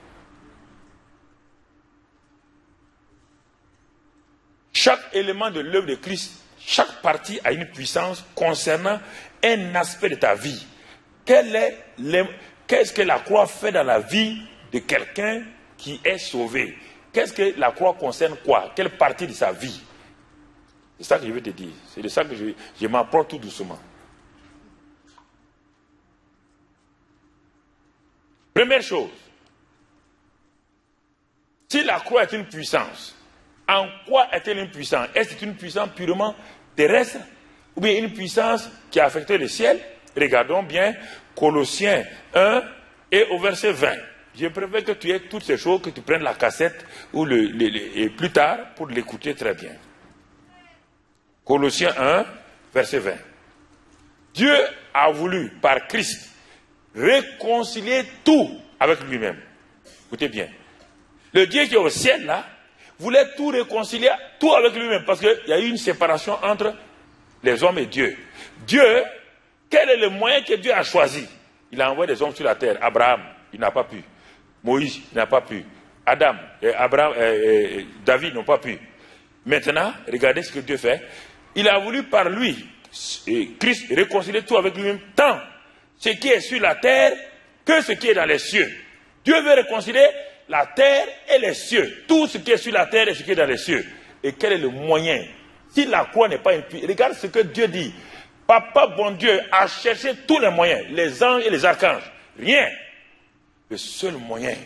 Chaque élément de l'œuvre de Christ, chaque partie a une puissance concernant un aspect de ta vie. Qu'est-ce que la croix fait dans la vie de quelqu'un qui est sauvé? Qu'est-ce que la croix concerne quoi? Quelle partie de sa vie? C'est ça que je veux te dire. C'est de ça que je m'approche tout doucement. Première chose, si la croix est une puissance, en quoi est-elle une puissance? Est-ce une puissance purement terrestre ou bien une puissance qui a affecté le ciel? Regardons bien Colossiens 1 et au verset 20. Je préfère que tu aies toutes ces choses, que tu prennes la cassette ou et plus tard pour l'écouter très bien. Colossiens 1, verset 20. Dieu a voulu, par Christ, réconcilier tout avec lui-même. Écoutez bien. Le Dieu qui est au ciel, là, voulait tout réconcilier, tout avec lui-même, parce qu'il y a eu une séparation entre les hommes et Dieu. Dieu, quel est le moyen que Dieu a choisi? Il a envoyé des hommes sur la terre. Abraham, il n'a pas pu. Moïse n'a pas pu. Adam, David n'ont pas pu. Maintenant, regardez ce que Dieu fait. Il a voulu par lui, Christ, réconcilier tout avec lui-même, tant ce qui est sur la terre que ce qui est dans les cieux. Dieu veut réconcilier la terre et les cieux. Tout ce qui est sur la terre et ce qui est dans les cieux. Et quel est le moyen? Si la croix n'est pas impie, regarde ce que Dieu dit. Papa, bon Dieu, a cherché tous les moyens, les anges et les archanges. Rien. Le seul moyen,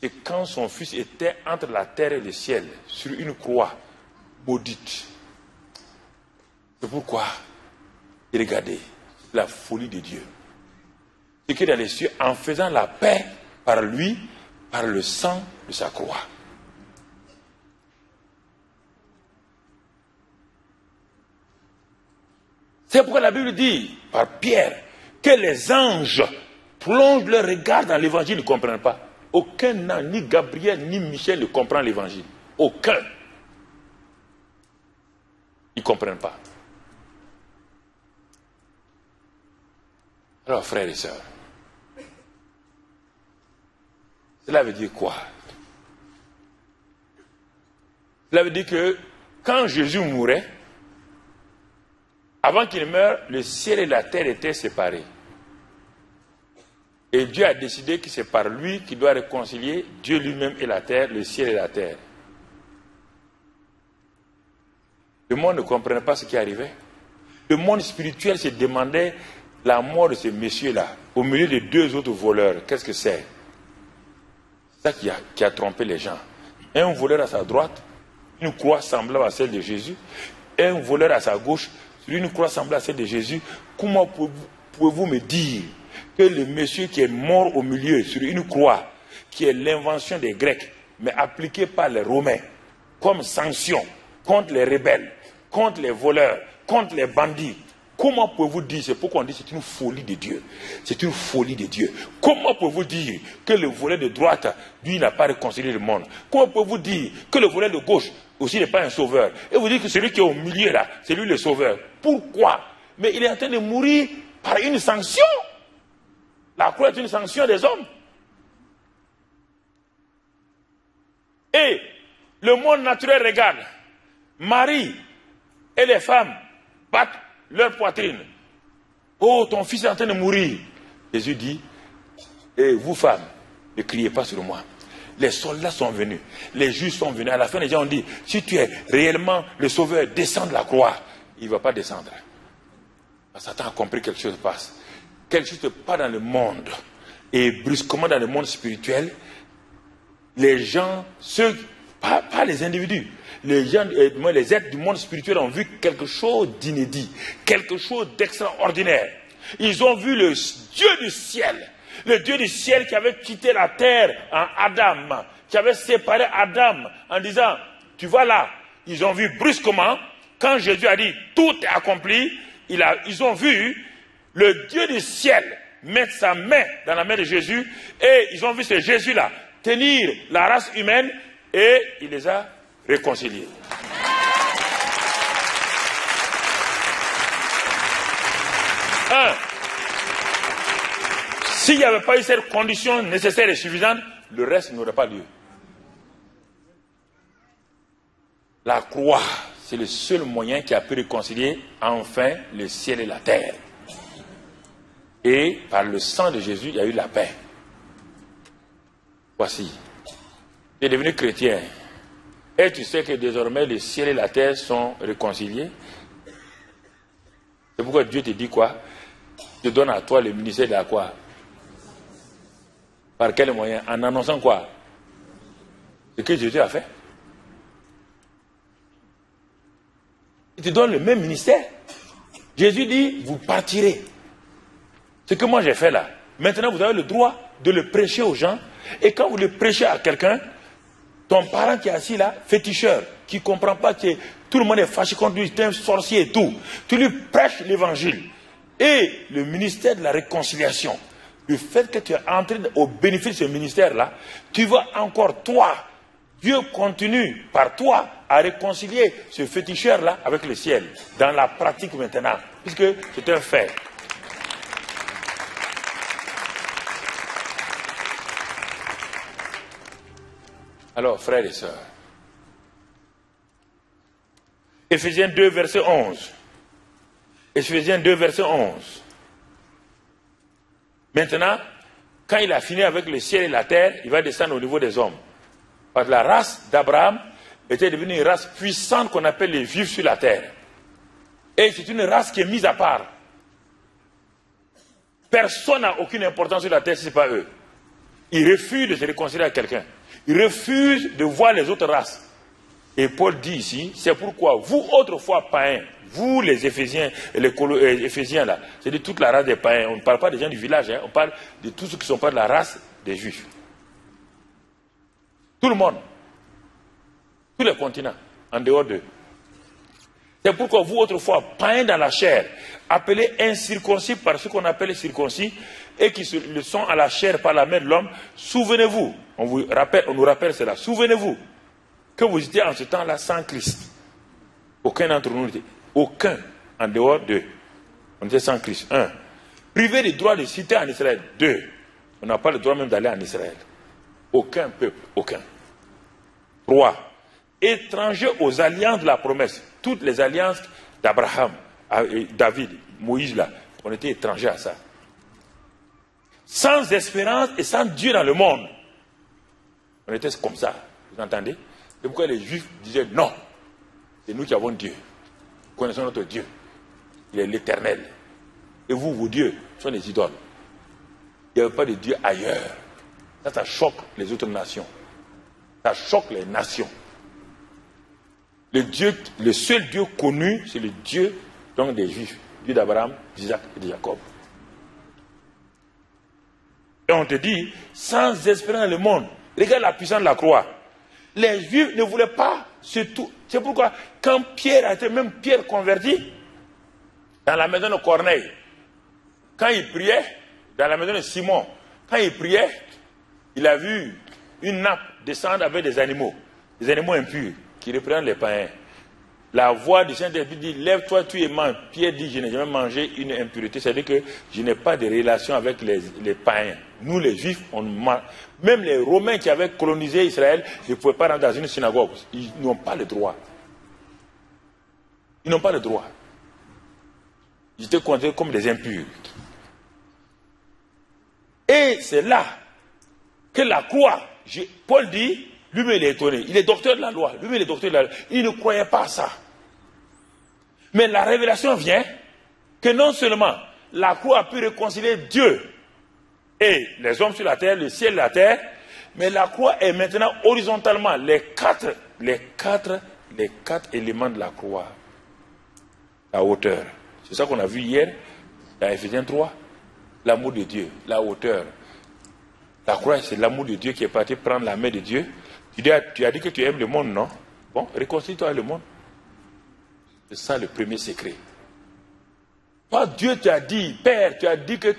c'est quand son fils était entre la terre et le ciel, sur une croix maudite. C'est pourquoi, regardez, la folie de Dieu. Ce qui est dans les cieux, en faisant la paix par lui, par le sang de sa croix. C'est pourquoi la Bible dit, par Pierre, que les anges plongent leur regard dans l'évangile, ils ne comprennent pas. Aucun ange, ni Gabriel, ni Michel ne comprend l'évangile. Aucun. Ils ne comprennent pas. Alors, frères et sœurs, cela veut dire quoi? Cela veut dire que quand Jésus mourait, avant qu'il meure, le ciel et la terre étaient séparés. Et Dieu a décidé que c'est par lui qu'il doit réconcilier Dieu lui-même et la terre, le ciel et la terre. Le monde ne comprenait pas ce qui arrivait. Le monde spirituel se demandait la mort de ces messieurs-là, au milieu de deux autres voleurs. Qu'est-ce que c'est? C'est ça qui a trompé les gens. Un voleur à sa droite, une croix semblable à celle de Jésus. Un voleur à sa gauche, sur une croix semblable à celle de Jésus. Comment pouvez-vous me dire que le monsieur qui est mort au milieu, sur une croix, qui est l'invention des Grecs, mais appliquée par les Romains, comme sanction contre les rebelles, contre les voleurs, contre les bandits, comment pouvez-vous dire, c'est pourquoi on dit que c'est une folie de Dieu. C'est une folie de Dieu. Comment pouvez-vous dire que le voleur de droite, lui, n'a pas réconcilié le monde? Comment pouvez-vous dire que le voleur de gauche aussi n'est pas un sauveur? Et vous dites que celui qui est au milieu là, c'est lui le sauveur. Pourquoi? Mais il est en train de mourir par une sanction. La croix est une sanction des hommes. Et le monde naturel regarde. Marie et les femmes battent leur poitrine. Oh, ton fils est en train de mourir. Jésus dit, et vous femmes, ne criez pas sur moi. Les soldats sont venus, les juges sont venus. À la fin, les gens ont dit, si tu es réellement le sauveur, descends de la croix. Il ne va pas descendre. Satan a compris que quelque chose passe. Quelque chose se passe dans le monde. Et brusquement dans le monde spirituel, les gens, pas les individus, les gens, les êtres du monde spirituel ont vu quelque chose d'inédit, quelque chose d'extraordinaire. Ils ont vu le Dieu du ciel, le Dieu du ciel qui avait quitté la terre en Adam, qui avait séparé Adam en disant, tu vas là. Ils ont vu brusquement, quand Jésus a dit, tout est accompli, ils ont vu le Dieu du ciel mettre sa main dans la main de Jésus, et ils ont vu ce Jésus-là tenir la race humaine, et il les a réconciliés. S'il n'y avait pas eu cette condition nécessaire et suffisante, le reste n'aurait pas lieu. La croix, c'est le seul moyen qui a pu réconcilier enfin le ciel et la terre. Et par le sang de Jésus, il y a eu la paix. Voici. Tu es devenu chrétien. Et tu sais que désormais le ciel et la terre sont réconciliés. C'est pourquoi Dieu te dit quoi? Je donne à toi le ministère de la quoi? Par quel moyen? En annonçant quoi? Ce que Jésus a fait. Il te donne le même ministère. Jésus dit, vous partirez. Ce que moi j'ai fait là. Maintenant vous avez le droit de le prêcher aux gens. Et quand vous le prêchez à quelqu'un, ton parent qui est assis là, féticheur, qui ne comprend pas que tout le monde est fâché contre lui, c'est un sorcier et tout, tu lui prêches l'évangile. Et le ministère de la réconciliation, le fait que tu es entré au bénéfice de ce ministère-là, tu vas encore toi, Dieu continue par toi à réconcilier ce féticheur-là avec le ciel, dans la pratique maintenant, puisque c'est un fait. Alors, frères et sœurs, Éphésiens 2, verset 11. Éphésiens 2, verset 11. Maintenant, quand il a fini avec le ciel et la terre, il va descendre au niveau des hommes. Parce que la race d'Abraham était devenue une race puissante qu'on appelle les Juifs sur la terre. Et c'est une race qui est mise à part. Personne n'a aucune importance sur la terre si ce n'est pas eux. Ils refusent de se réconcilier avec quelqu'un. Ils refusent de voir les autres races. Et Paul dit ici, c'est pourquoi vous, autrefois païens, vous les Éphésiens, les Éphésiens là, c'est de toute la race des païens. On ne parle pas des gens du village, hein, on parle de tous ceux qui ne sont pas de la race des Juifs. Tout le monde. Tous les continents, en dehors d'eux. C'est pourquoi vous, autrefois, païens dans la chair, appelés incirconcis par ceux qu'on appelle circoncis, et qui le sont à la chair par la main de l'homme, souvenez-vous, on nous rappelle cela, souvenez-vous que vous étiez en ce temps-là sans Christ. Aucun d'entre nous n'était, aucun en dehors d'eux. On était sans Christ. 1. Privé du droit de citer en Israël. 2. On n'a pas le droit même d'aller en Israël. Aucun peuple, aucun. 3. Étrangers aux alliances de la promesse. Toutes les alliances d'Abraham, David, Moïse là, on était étrangers à ça. Sans espérance et sans Dieu dans le monde. On était comme ça, vous entendez? C'est pourquoi les Juifs disaient non, c'est nous qui avons Dieu. Nous connaissons notre Dieu. Il est l'Éternel. Et vous, vos dieux, sont des idoles. Il n'y avait pas de Dieu ailleurs. Ça choque les autres nations. Ça choque les nations. Le seul Dieu connu, c'est le Dieu donc des Juifs. Dieu d'Abraham, d'Isaac et de Jacob. Et on te dit, sans espérance dans le monde, regarde la puissance de la croix. Les Juifs ne voulaient pas tout. C'est pourquoi, quand Pierre a été, même Pierre converti, dans la maison de Corneille, quand il priait, dans la maison de Simon, quand il priait, il a vu une nappe descendre avec des animaux impurs, qui représentent les païens. La voix du Saint-Esprit dit, lève-toi, tu es mange. Pierre dit, je n'ai jamais mangé une impureté. C'est-à-dire que je n'ai pas de relation avec les païens. Nous, les Juifs, même les Romains qui avaient colonisé Israël, ne pouvaient pas rentrer dans une synagogue. Ils n'ont pas le droit. Ils n'ont pas le droit. Ils étaient considérés comme des impurs. Et c'est là que la croix, Paul dit, lui-même il est étonné. Il est docteur de la loi. Lui-même il est docteur de la loi. Il ne croyait pas à ça. Mais la révélation vient que non seulement la croix a pu réconcilier Dieu et les hommes sur la terre, le ciel et la terre. Mais la croix est maintenant horizontalement les quatre éléments de la croix. La hauteur. C'est ça qu'on a vu hier dans Ephésiens 3. L'amour de Dieu, la hauteur. La croix, c'est l'amour de Dieu qui est parti prendre la main de Dieu. Tu as dit que tu aimes le monde, non? Bon, réconcilie-toi avec le monde. C'est ça le premier secret. Toi, Dieu t'a dit, Père, tu as dit que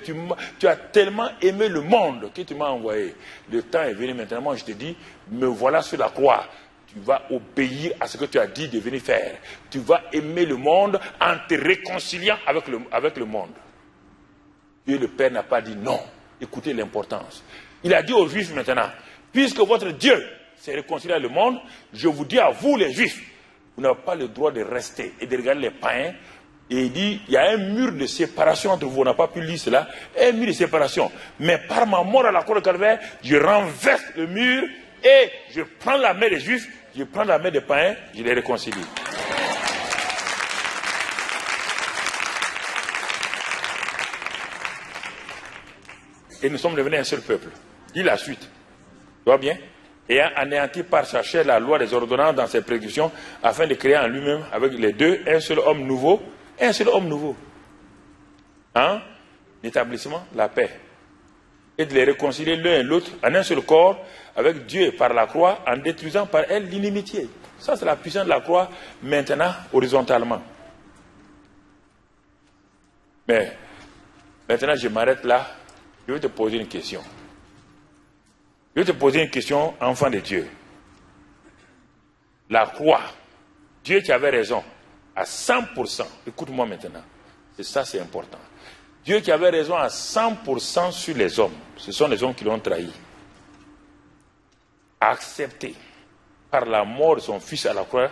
tu as tellement aimé le monde que tu m'as envoyé. Le temps est venu maintenant, moi je te dis, me voilà sur la croix. Tu vas obéir à ce que tu as dit de venir faire. Tu vas aimer le monde en te réconciliant avec le monde. Dieu le Père n'a pas dit non. Écoutez l'importance. Il a dit aux Juifs maintenant, puisque votre Dieu s'est réconcilié avec le monde, je vous dis à vous les Juifs, vous n'avez pas le droit de rester et de regarder les païens. Et il dit, il y a un mur de séparation entre vous, on n'a pas pu lire cela, un mur de séparation. Mais par ma mort à la croix de Calvaire, je renverse le mur et je prends la main des Juifs, je prends la main des païens, je les réconcilie. Et nous sommes devenus un seul peuple. Dit la suite. Tu vois bien? Ayant anéanti par sa chair la loi des ordonnances dans ses prédictions, afin de créer en lui-même, avec les deux, un seul homme nouveau. Un seul homme nouveau. Hein? L'établissement, la paix. Et de les réconcilier l'un et l'autre en un seul corps avec Dieu par la croix, en détruisant par elle l'inimitié. Ça, c'est la puissance de la croix, maintenant, horizontalement. Mais, maintenant, je m'arrête là. Je vais te poser une question. Je vais te poser une question, enfant de Dieu. La croix, Dieu qui avait raison, à 100%, écoute-moi maintenant, et ça c'est important. Dieu qui avait raison à 100% sur les hommes, ce sont les hommes qui l'ont trahi, a accepté par la mort de son fils à la croix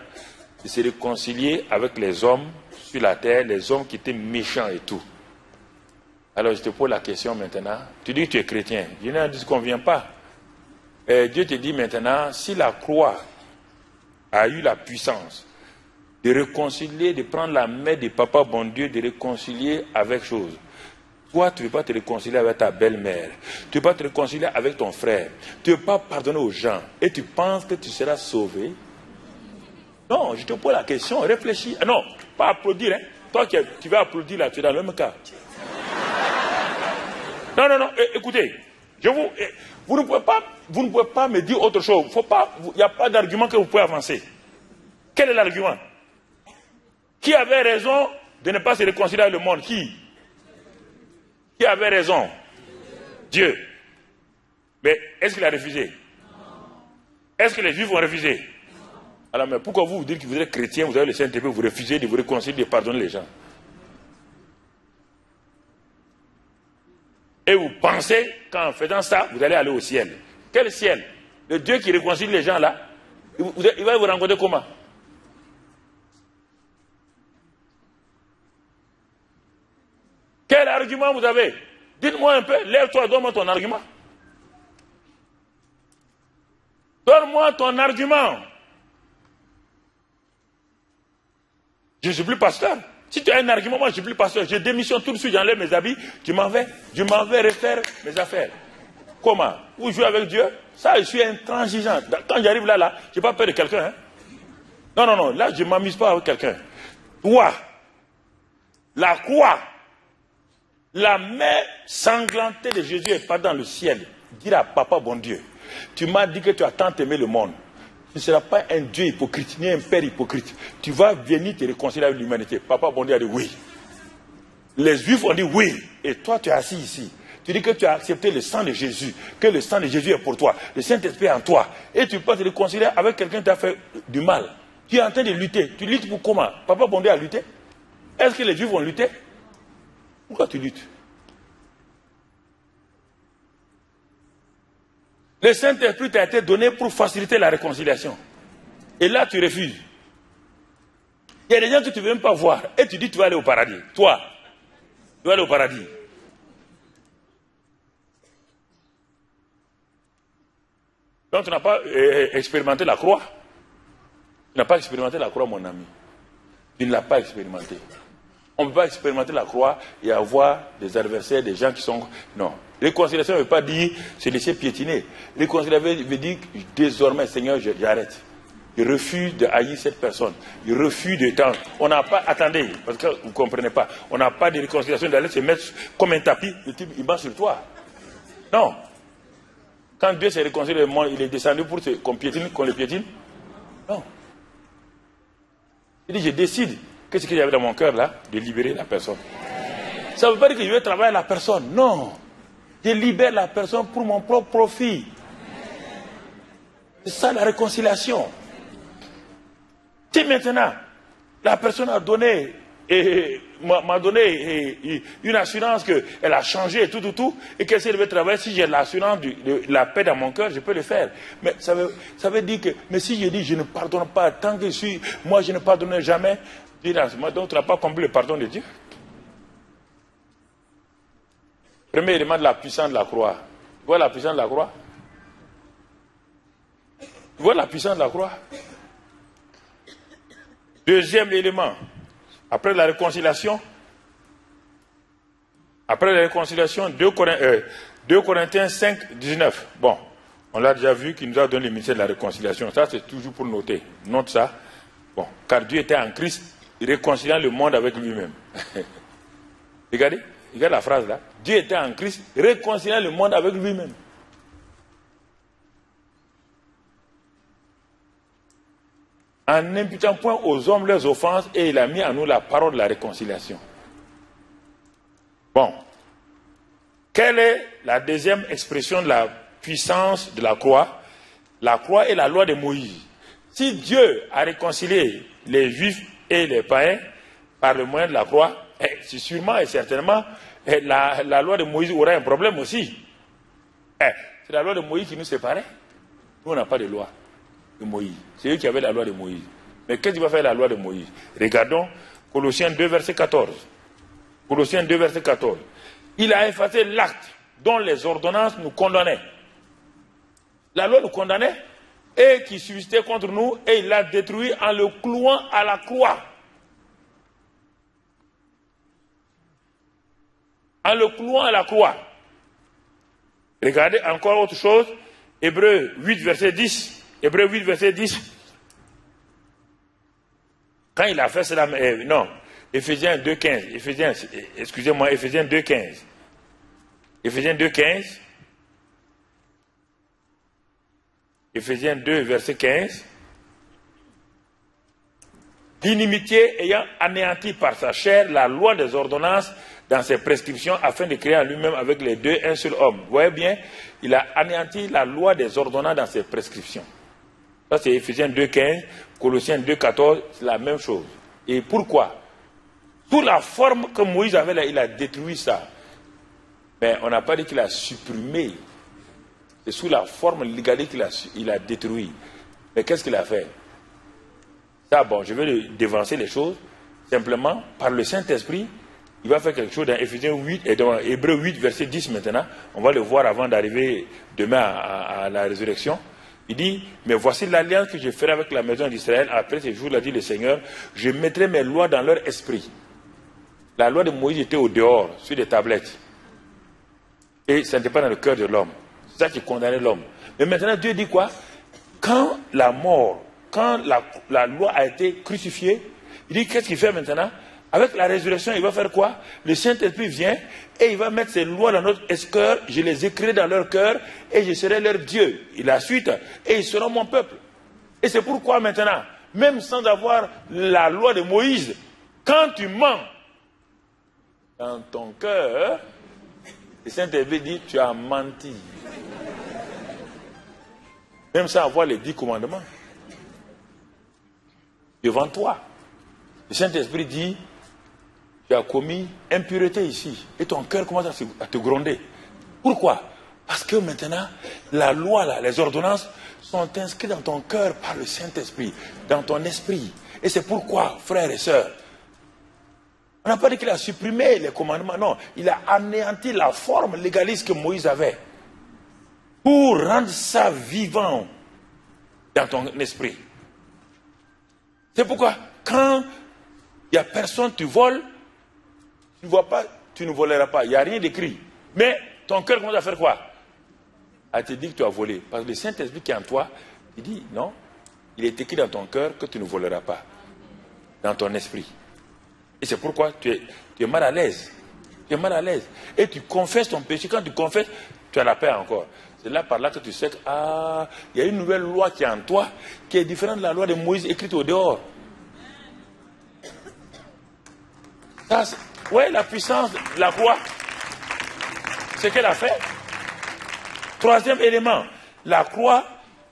de se réconcilier avec les hommes sur la terre, les hommes qui étaient méchants et tout. Alors je te pose la question maintenant, tu dis que tu es chrétien, je ne dis qu'on ne vient pas. Dieu te dit maintenant, si la croix a eu la puissance de réconcilier, de prendre la main de papa bon Dieu, de réconcilier avec chose. Toi, tu ne veux pas te réconcilier avec ta belle-mère. Tu ne veux pas te réconcilier avec ton frère. Tu ne veux pas pardonner aux gens. Et tu penses que tu seras sauvé. Non, je te pose la question, réfléchis. Non, pas applaudir. Hein. Toi, tu vas applaudir là, tu es dans le même cas. Non, écoutez. Vous ne pouvez pas me dire autre chose. Il n'y a pas d'argument que vous pouvez avancer. Quel est l'argument? Qui avait raison de ne pas se réconcilier avec le monde? Qui avait raison? Dieu. Mais est-ce qu'il a refusé? Est-ce que les Juifs ont refusé? Alors, mais pourquoi vous dites que vous êtes chrétien, vous avez le Saint-Esprit, vous refusez de vous réconcilier, de pardonner les gens? Et vous pensez qu'en faisant ça, vous allez aller au ciel. Quel ciel? Le Dieu qui réconcilie les gens là, il va vous rencontrer comment? Quel argument vous avez? Dites-moi un peu, lève-toi, donne-moi ton argument. Donne-moi ton argument. Je ne suis plus pasteur. Si tu as un argument, moi je ne suis plus pasteur. Je démissionne tout de suite, j'enlève mes habits, je m'en vais refaire mes affaires. Comment? Vous jouez avec Dieu? Ça, je suis intransigeant. Quand j'arrive là, je n'ai pas peur de quelqu'un. Hein? Non, là je ne m'amuse pas avec quelqu'un. Toi, la croix, la main sanglantée de Jésus est pas dans le ciel. Dire à papa bon Dieu, tu m'as dit que tu as tant aimé le monde. Tu ne seras pas un Dieu hypocrite, ni un père hypocrite. Tu vas venir te réconcilier avec l'humanité. Papa bon Dieu a dit oui. Les Juifs ont dit oui. Et toi tu es assis ici. Tu dis que tu as accepté le sang de Jésus. Que le sang de Jésus est pour toi. Le Saint-Esprit est en toi. Et tu peux te réconcilier avec quelqu'un qui t'a fait du mal. Tu es en train de lutter. Tu luttes pour comment? Papa bon Dieu a lutté. Est-ce que les Juifs vont lutter? Pourquoi tu luttes? Le Saint-Esprit t'a été donné pour faciliter la réconciliation. Et là, tu refuses. Il y a des gens que tu ne veux même pas voir. Et tu dis que tu vas aller au paradis. Toi, tu vas aller au paradis. Donc, tu n'as pas expérimenté la croix. Tu n'as pas expérimenté la croix, mon ami. Tu ne l'as pas expérimenté. On ne peut pas expérimenter la croix et avoir des adversaires, des gens qui sont... Non. Réconciliation ne veut pas dire se laisser piétiner. Réconciliation veut dire désormais, Seigneur, j'arrête. Je refuse de haïr cette personne. Je refuse de temps. On n'a pas... Attendez, parce que vous ne comprenez pas. On n'a pas de réconciliation d'aller se mettre comme un tapis, le type, il marche sur toi. Non. Quand Dieu s'est réconcilié le monde, il est descendu pour qu'on le piétine. Non. Il dit, je décide. Qu'est-ce qu'il y avait dans mon cœur là? De libérer la personne. Ça ne veut pas dire que je vais travailler à la personne. Non. Je libère la personne pour mon propre profit. C'est ça la réconciliation. Si maintenant, la personne a donné, m'a donné une assurance qu'elle a changé, tout, et qu'elle veut travailler, si j'ai l'assurance de la paix dans mon cœur, je peux le faire. Mais ça veut dire que, mais si je dis je ne pardonne pas, tant que je suis, moi je ne pardonnerai jamais, donc tu n'as pas compris le pardon de Dieu. Premier élément de la puissance de la croix. Tu vois la puissance de la croix? Tu vois la puissance de la croix? Deuxième élément, après la réconciliation, 2 Corinthiens 5, 19. Bon, on l'a déjà vu qu'il nous a donné le ministère de la réconciliation. Ça, c'est toujours pour noter. Note ça. Bon, car Dieu était en Christ, réconciliant le monde avec lui-même. Regardez la phrase là. Dieu était en Christ, réconciliant le monde avec lui-même. En n'imputant point aux hommes leurs offenses, et il a mis en nous la parole de la réconciliation. Bon. Quelle est la deuxième expression de la puissance de la croix? La croix est la loi de Moïse. Si Dieu a réconcilié les Juifs et les païens par le moyen de la croix, c'est sûrement et certainement la loi de Moïse aura un problème aussi. C'est la loi de Moïse qui nous séparait. Nous, on n'a pas de loi de Moïse. C'est eux qui avaient la loi de Moïse. Mais qu'est-ce qui va faire la loi de Moïse? Regardons Colossiens 2, verset 14. Colossiens 2, verset 14. Il a effacé l'acte dont les ordonnances nous condamnaient. La loi nous condamnait et qui subsistait contre nous, et il l'a détruit en le clouant à la croix. En le clouant à la croix. Regardez encore autre chose. Hébreux 8, verset 10. Hébreux 8, verset 10. Quand il a fait cela, non, Éphésiens 2, 15. Éphésiens 2, 15. Éphésiens 2, 15. Éphésiens 2, verset 15. L'inimitié ayant anéanti par sa chair la loi des ordonnances dans ses prescriptions, afin de créer en lui-même avec les deux un seul homme. Vous voyez bien, il a anéanti la loi des ordonnances dans ses prescriptions. Ça c'est Éphésiens 2, 15, Colossiens 2, 14, c'est la même chose. Et pourquoi? Sous la forme que Moïse avait là, il a détruit ça. Mais on n'a pas dit qu'il a supprimé. C'est sous la forme légale qu'il a détruit. Mais qu'est-ce qu'il a fait? Ça, bon, je vais dévancer les choses. Simplement, par le Saint-Esprit, il va faire quelque chose dans Éphésiens 8 et dans Hébreux 8, verset 10 maintenant. On va le voir avant d'arriver demain à la résurrection. Il dit, mais voici l'alliance que je ferai avec la maison d'Israël. Après ces jours, l'a dit le Seigneur, je mettrai mes lois dans leur esprit. La loi de Moïse était au dehors, sur des tablettes. Et ça n'était pas dans le cœur de l'homme. C'est ça qui condamnait l'homme. Mais maintenant, Dieu dit quoi? Quand la mort, quand la loi a été crucifiée, il dit, qu'est-ce qu'il fait maintenant? Avec la résurrection, il va faire quoi? Le Saint-Esprit vient et il va mettre ses lois dans notre cœur, je les écrirai dans leur cœur et je serai leur Dieu. Et la suite, et ils seront mon peuple. Et c'est pourquoi maintenant, même sans avoir la loi de Moïse, quand tu mens dans ton cœur, le Saint-Esprit dit, tu as menti. Même sans avoir les 10 commandements. Devant toi. Le Saint-Esprit dit, tu as commis impureté ici. Et ton cœur commence à te gronder. Pourquoi? Parce que maintenant, la loi, là, les ordonnances sont inscrites dans ton cœur par le Saint-Esprit, dans ton esprit. Et c'est pourquoi, frères et sœurs, on n'a pas dit qu'il a supprimé les commandements, non. Il a anéanti la forme légaliste que Moïse avait pour rendre ça vivant dans ton esprit. C'est pourquoi, quand il n'y a personne, tu voles, Tu ne vois pas, tu ne voleras pas. Il n'y a rien d'écrit. Mais ton cœur commence à faire quoi? À te dire que tu as volé. Parce que le Saint-Esprit qui est en toi, il dit non, il est écrit dans ton cœur que tu ne voleras pas. Dans ton esprit. Et c'est pourquoi tu es mal à l'aise. Tu es mal à l'aise. Et tu confesses ton péché. Quand tu confesses, tu as la paix encore. C'est là par là que tu sais que il y a une nouvelle loi qui est en toi, qui est différente de la loi de Moïse écrite au dehors. Oui, la puissance de la croix, c'est qu'elle a fait. Troisième élément, la croix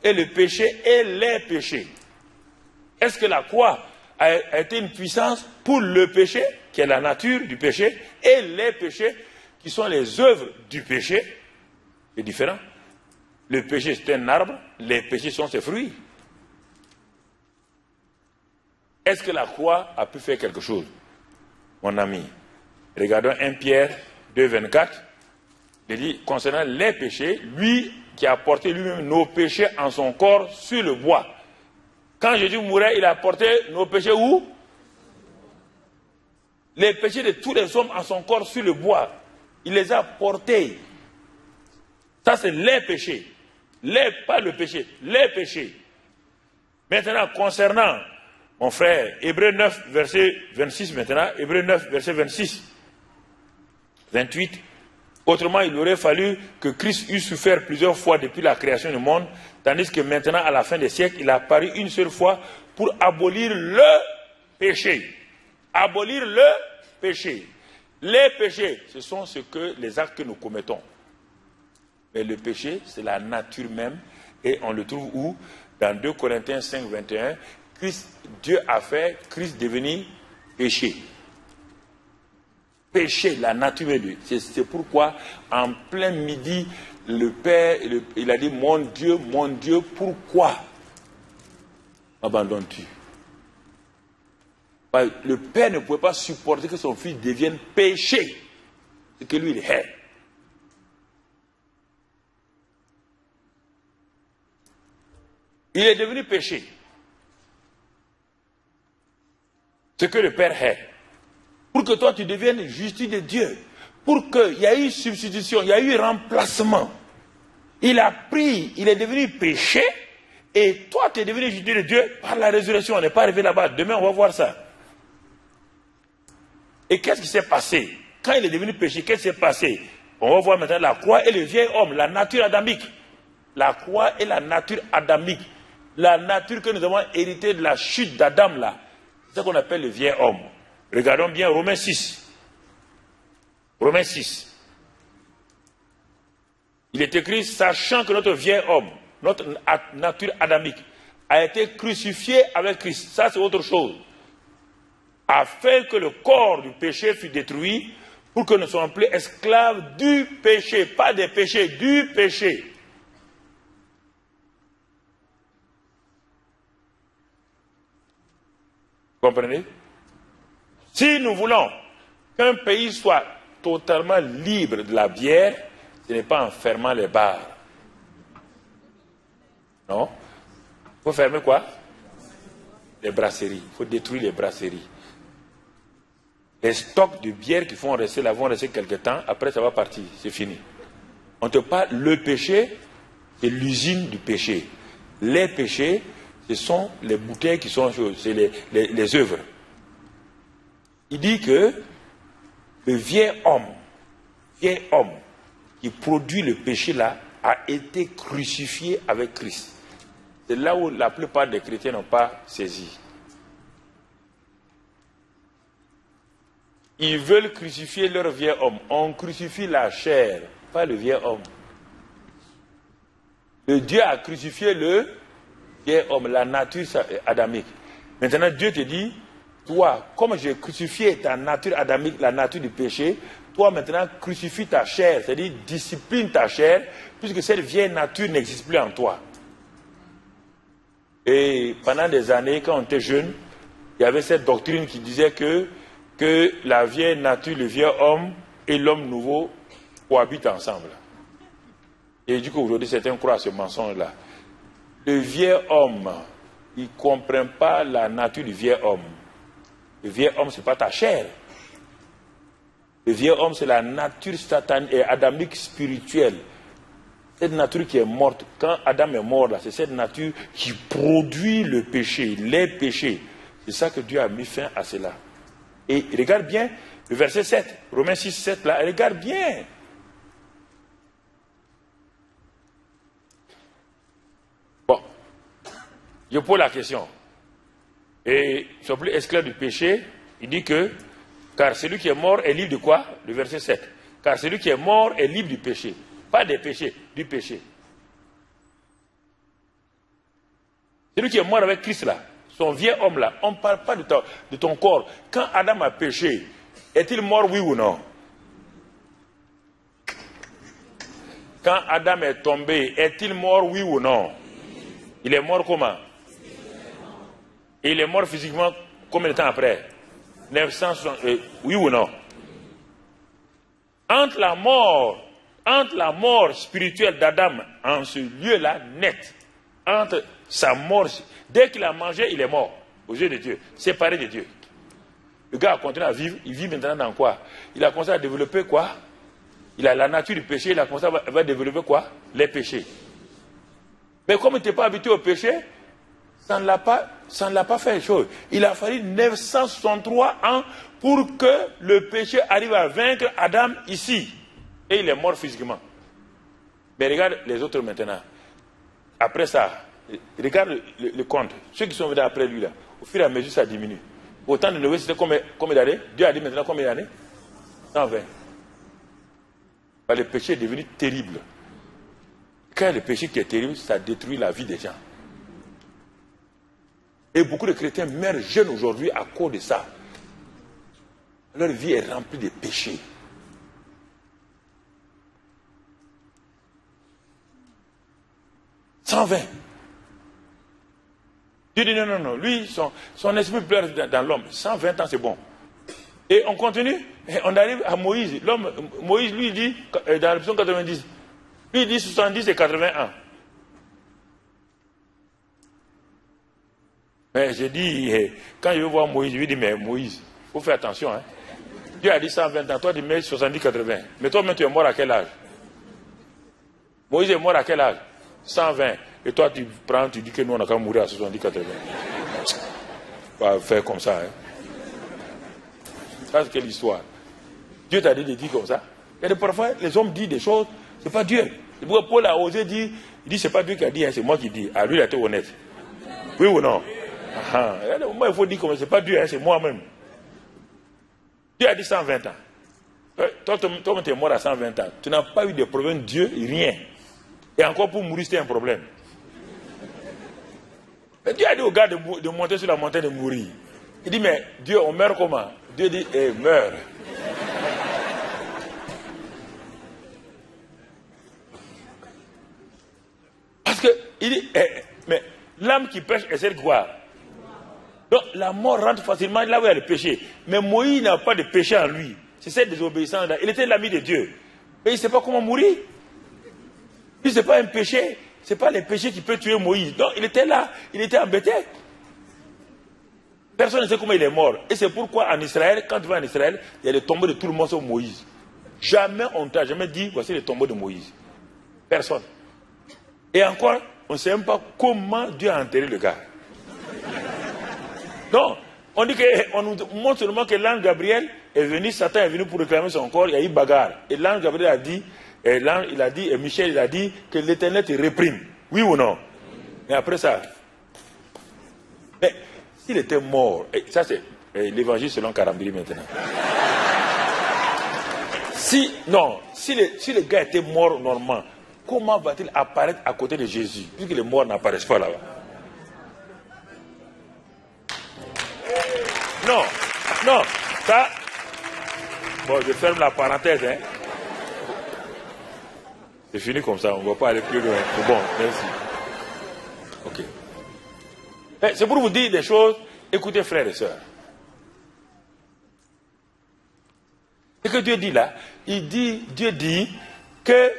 et le péché et les péchés. Est-ce que la croix a été une puissance pour le péché, qui est la nature du péché, et les péchés, qui sont les œuvres du péché? C'est différent. Le péché, c'est un arbre, les péchés sont ses fruits. Est-ce que la croix a pu faire quelque chose? Mon ami, regardons 1 Pierre 2, 24. Il dit, concernant les péchés, lui qui a porté lui-même nos péchés en son corps sur le bois. Quand Jésus mourait, il a porté nos péchés où? Les péchés de tous les hommes en son corps sur le bois. Il les a portés. Ça, c'est les péchés. Pas le péché, les péchés. Maintenant, concernant mon frère, Hébreux 9, verset 26 maintenant, Hébreux 9, verset 26, 28. Autrement, il aurait fallu que Christ eût souffert plusieurs fois depuis la création du monde, tandis que maintenant, à la fin des siècles, il a apparu une seule fois pour abolir le péché. Abolir le péché. Les péchés, ce sont les actes que nous commettons. Mais le péché, c'est la nature même, et on le trouve où? Dans 2 Corinthiens 5, 21, Dieu a fait Christ devenir péché. Péché, la nature de Dieu. C'est pourquoi, en plein midi, le Père, il a dit, mon Dieu, pourquoi m'abandonnes-tu? Le Père ne pouvait pas supporter que son fils devienne péché. C'est que lui, il est. Il est devenu péché. Ce que le Père est. Pour que toi tu deviennes justice de Dieu. Pour qu'il y ait eu substitution, il y a eu remplacement. Il a pris, il est devenu péché. Et toi tu es devenu justice de Dieu par la résurrection. On n'est pas arrivé là-bas. Demain on va voir ça. Et qu'est-ce qui s'est passé? Quand il est devenu péché, qu'est-ce qui s'est passé? On va voir maintenant la croix et le vieil homme, la nature adamique. La croix et la nature adamique. La nature que nous avons héritée de la chute d'Adam là. C'est ce qu'on appelle le vieil homme. Regardons bien Romains 6. Romains 6. Il est écrit, sachant que notre vieil homme, notre nature adamique, a été crucifié avec Christ. Ça, c'est autre chose. Afin que le corps du péché fût détruit, pour que nous ne soyons plus esclaves du péché. Pas des péchés, du péché. Comprenez? Si nous voulons qu'un pays soit totalement libre de la bière, ce n'est pas en fermant les bars. Non? Il faut fermer quoi? Les brasseries. Il faut détruire les brasseries. Les stocks de bière qui vont rester là vont rester quelque temps, après ça va partir, c'est fini. On te parle, le péché, c'est l'usine du péché. Les péchés, ce sont les bouteilles qui sont, c'est les œuvres. Il dit que le vieil homme qui produit le péché là, a été crucifié avec Christ. C'est là où la plupart des chrétiens n'ont pas saisi. Ils veulent crucifier leur vieil homme. On crucifie la chair, pas le vieil homme. Le Dieu a crucifié le vieil homme, la nature adamique. Maintenant, Dieu te dit, toi, comme j'ai crucifié ta nature adamique, la nature du péché, toi maintenant crucifie ta chair, c'est-à-dire discipline ta chair, puisque cette vieille nature n'existe plus en toi. Et pendant des années, quand on était jeune, il y avait cette doctrine qui disait que la vieille nature, le vieux homme et l'homme nouveau cohabitent ensemble. Et du coup, aujourd'hui, certains croient à ce mensonge-là. Le vieux homme, il ne comprend pas la nature du vieux homme. Le vieux homme, ce n'est pas ta chair. Le vieil homme, c'est la nature satanique et adamique spirituelle. Cette nature qui est morte. Quand Adam est mort, là, c'est cette nature qui produit le péché, les péchés. C'est ça que Dieu a mis fin à cela. Et regarde bien le verset 7, Romains 6, 7, là, regarde bien. Bon, je pose la question. Et sur plus esclave du péché, il dit que, car celui qui est mort est libre de quoi? Le verset 7. Car celui qui est mort est libre du péché. Pas des péchés, du péché. Celui qui est mort avec Christ là, son vieil homme là, on ne parle pas de ton corps. Quand Adam a péché, est-il mort, oui ou non? Quand Adam est tombé, est-il mort, oui ou non? Il est mort comment? Et il est mort physiquement combien de temps après? 960, oui ou non? Entre la mort spirituelle d'Adam en ce lieu-là, net, entre sa mort, dès qu'il a mangé, il est mort, aux yeux de Dieu, séparé de Dieu. Le gars a continué à vivre, il vit maintenant dans quoi? Il a commencé à développer quoi? Il a la nature du péché, il a commencé à développer quoi? Les péchés. Mais comme il n'était pas habitué au péché, ça ne l'a pas fait chose. Il a fallu 963 ans pour que le péché arrive à vaincre Adam ici. Et il est mort physiquement. Mais regarde les autres maintenant. Après ça, regarde le compte. Ceux qui sont venus après lui, là, au fur et à mesure, ça diminue. Au temps de Noé, c'était combien d'années? Dieu a dit maintenant combien d'années? 120. Le péché est devenu terrible. Quand le péché qui est terrible, ça détruit la vie des gens. Et beaucoup de chrétiens meurent jeunes aujourd'hui à cause de ça. Leur vie est remplie de péchés. « 120. » Dieu dit non. Lui, son esprit pleure dans l'homme. 120 ans, c'est bon. Et on continue. Et on arrive à Moïse. Moïse, lui, dit, dans le psaume 90, lui, il dit 70 et 80 ans. Mais j'ai dit, quand je veux voir Moïse, je lui dis, mais Moïse, il faut faire attention. Hein. Dieu a dit 120 ans, toi tu mets 70, 80. Mais toi-même, tu es mort à quel âge? Moïse est mort à quel âge? 120. Et toi, tu prends, tu dis que nous, on a qu'à mourir à 70, 80. On va faire comme ça. Hein. Ça, c'est quelle histoire? Dieu t'a dit de dire comme ça. Et parfois, les hommes disent des choses, c'est pas Dieu. C'est pourquoi Paul a osé dire, il dit, c'est pas Dieu qui a dit, hein, c'est moi qui dis. Ah, lui, il a été honnête. Oui ou non? Moi, il faut dire comme c'est pas Dieu, hein, c'est moi-même. Dieu a dit 120 ans. Toi, tu es mort à 120 ans. Tu n'as pas eu de problème, Dieu, rien. Et encore pour mourir, c'était un problème. Mais Dieu a dit au gars de monter sur la montagne de mourir. Il dit, mais Dieu, on meurt comment? Dieu dit, meurt. Parce que, il dit, mais l'âme qui pêche est celle quoi? Donc la mort rentre facilement là où il y a le péché. Mais Moïse n'a pas de péché en lui. C'est cette désobéissance-là. Il était l'ami de Dieu. Mais il ne sait pas comment mourir. Puis ce n'est pas un péché. Ce n'est pas le péché qui peut tuer Moïse. Donc il était là. Il était embêté. Personne ne sait comment il est mort. Et c'est pourquoi en Israël, quand tu vas en Israël, il y a les tombeaux de tout le monde sauf Moïse. Jamais on ne t'a jamais dit, voici les tombeaux de Moïse. Personne. Et encore, on ne sait même pas comment Dieu a enterré le gars. Non, on dit qu'on nous montre seulement que l'ange Gabriel est venu, Satan est venu pour réclamer son corps, il y a eu bagarre. Et l'ange Gabriel a dit, et Michel il a dit que l'Éternel te réprime. Oui ou non? Et après ça, mais s'il était mort, et ça c'est l'évangile selon Karambiri maintenant. Si le gars était mort normalement, comment va-t-il apparaître à côté de Jésus, puisque les morts n'apparaissent pas là-bas? Non, ça, bon, je ferme la parenthèse, hein. C'est fini comme ça, on ne va pas aller plus loin. C'est bon, merci. Ok. C'est pour vous dire des choses, écoutez frères et sœurs. Ce que Dieu dit là, Dieu dit que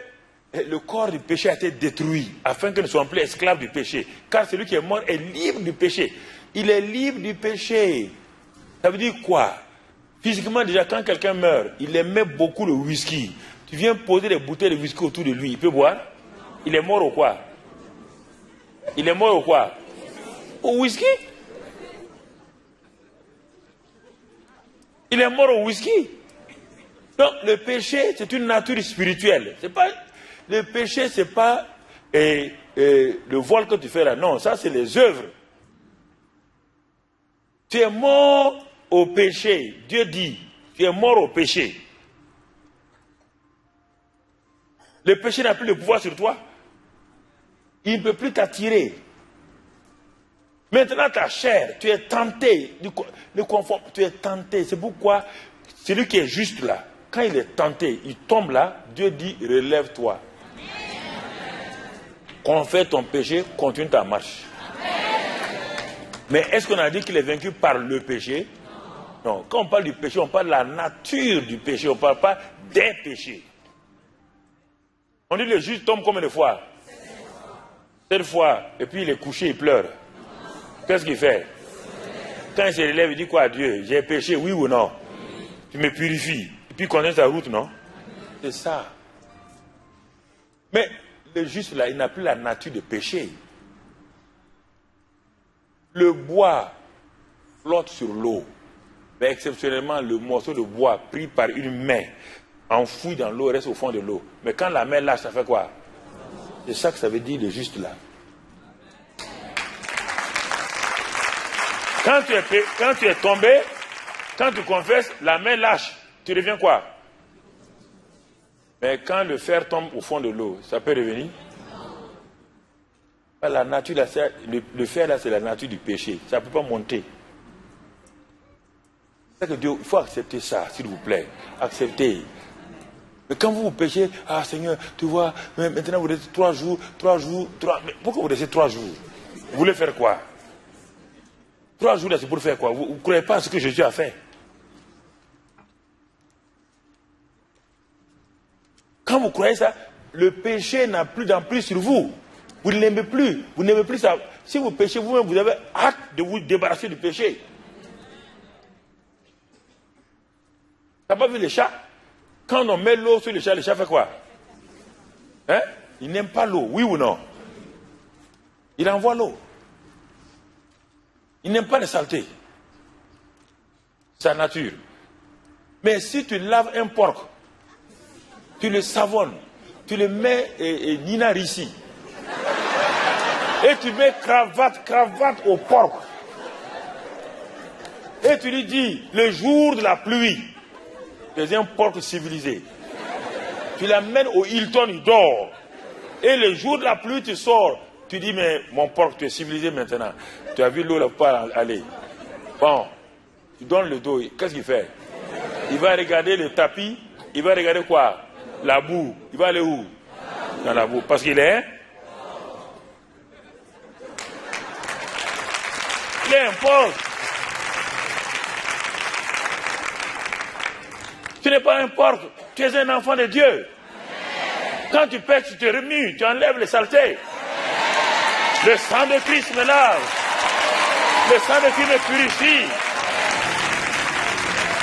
le corps du péché a été détruit, afin que nous ne soyons plus esclaves du péché. Car celui qui est mort est libre du péché. Il est libre du péché. Ça veut dire quoi? Physiquement, déjà, quand quelqu'un meurt, il aimait beaucoup le whisky. Tu viens poser des bouteilles de whisky autour de lui, il peut boire? Il est mort ou quoi? Il est mort ou quoi? Au whisky? Il est mort au whisky. Donc, le péché, c'est une nature spirituelle. C'est pas, le péché, c'est pas le vol que tu fais là. Non, ça, c'est les œuvres. Tu es mort au péché. Dieu dit, tu es mort au péché. Le péché n'a plus de pouvoir sur toi. Il ne peut plus t'attirer. Maintenant, ta chair, tu es tenté. Le confort, tu es tenté. C'est pourquoi celui qui est juste là, quand il est tenté, il tombe là, Dieu dit, relève-toi. Confesse ton péché, continue ta marche. Mais est-ce qu'on a dit qu'il est vaincu par le péché? Non. Quand on parle du péché, on parle de la nature du péché. On ne parle pas des péchés. On dit le juste tombe combien de fois? 7 fois. Et puis il est couché, il pleure. Qu'est-ce qu'il fait? Quand il se relève, il dit quoi à Dieu? J'ai péché, oui ou non? Tu me purifies. Et puis il connaît sa route, non? C'est ça. Mais le juste là, il n'a plus la nature de péché. Le bois flotte sur l'eau. Mais exceptionnellement, le morceau de bois pris par une main, enfoui dans l'eau, reste au fond de l'eau. Mais quand la main lâche, ça fait quoi? C'est ça que ça veut dire le juste là. Quand tu es tombé, quand tu confesses, la main lâche. Tu reviens quoi? Mais quand le fer tombe au fond de l'eau, ça peut revenir? La nature, là, le fer là, c'est la nature du péché. Ça ne peut pas monter. C'est que Dieu, il faut accepter ça, s'il vous plaît. Acceptez. Mais quand vous péchez, ah Seigneur, tu vois, maintenant vous restez 3 jours. Mais pourquoi vous restez 3 jours? Vous voulez faire quoi? 3 jours là, c'est pour faire quoi? Vous ne croyez pas à ce que Jésus a fait? Quand vous croyez ça, le péché n'a plus d'emprise sur vous. Vous ne l'aimez plus. Vous n'aimez plus ça. Si vous péchez vous-même, vous avez hâte de vous débarrasser du péché. Tu n'as pas vu les chats? Quand on met l'eau sur les chats fait quoi? Hein? Il n'aime pas l'eau, oui ou non? Il envoie l'eau. Il n'aime pas les saletés. Sa nature. Mais si tu laves un porc, tu le savonnes, tu le mets Nina ici, et tu mets cravate au porc, et tu lui dis, le jour de la pluie, tu es un porc civilisé, tu l'amènes au Hilton, il dort, et le jour de la pluie, tu sors, tu dis, mais mon porc, tu es civilisé maintenant, tu as vu l'eau là pas aller. Bon, tu donnes le dos, qu'est-ce qu'il fait? Il va regarder le tapis, il va regarder quoi? La boue. Il va aller où? Dans la boue. Parce qu'il est... Il est un porc. Tu n'es pas un porc. Tu es un enfant de Dieu. Quand tu pèches, tu te remues, tu enlèves les saletés. Le sang de Christ me lave. Le sang de Christ me purifie.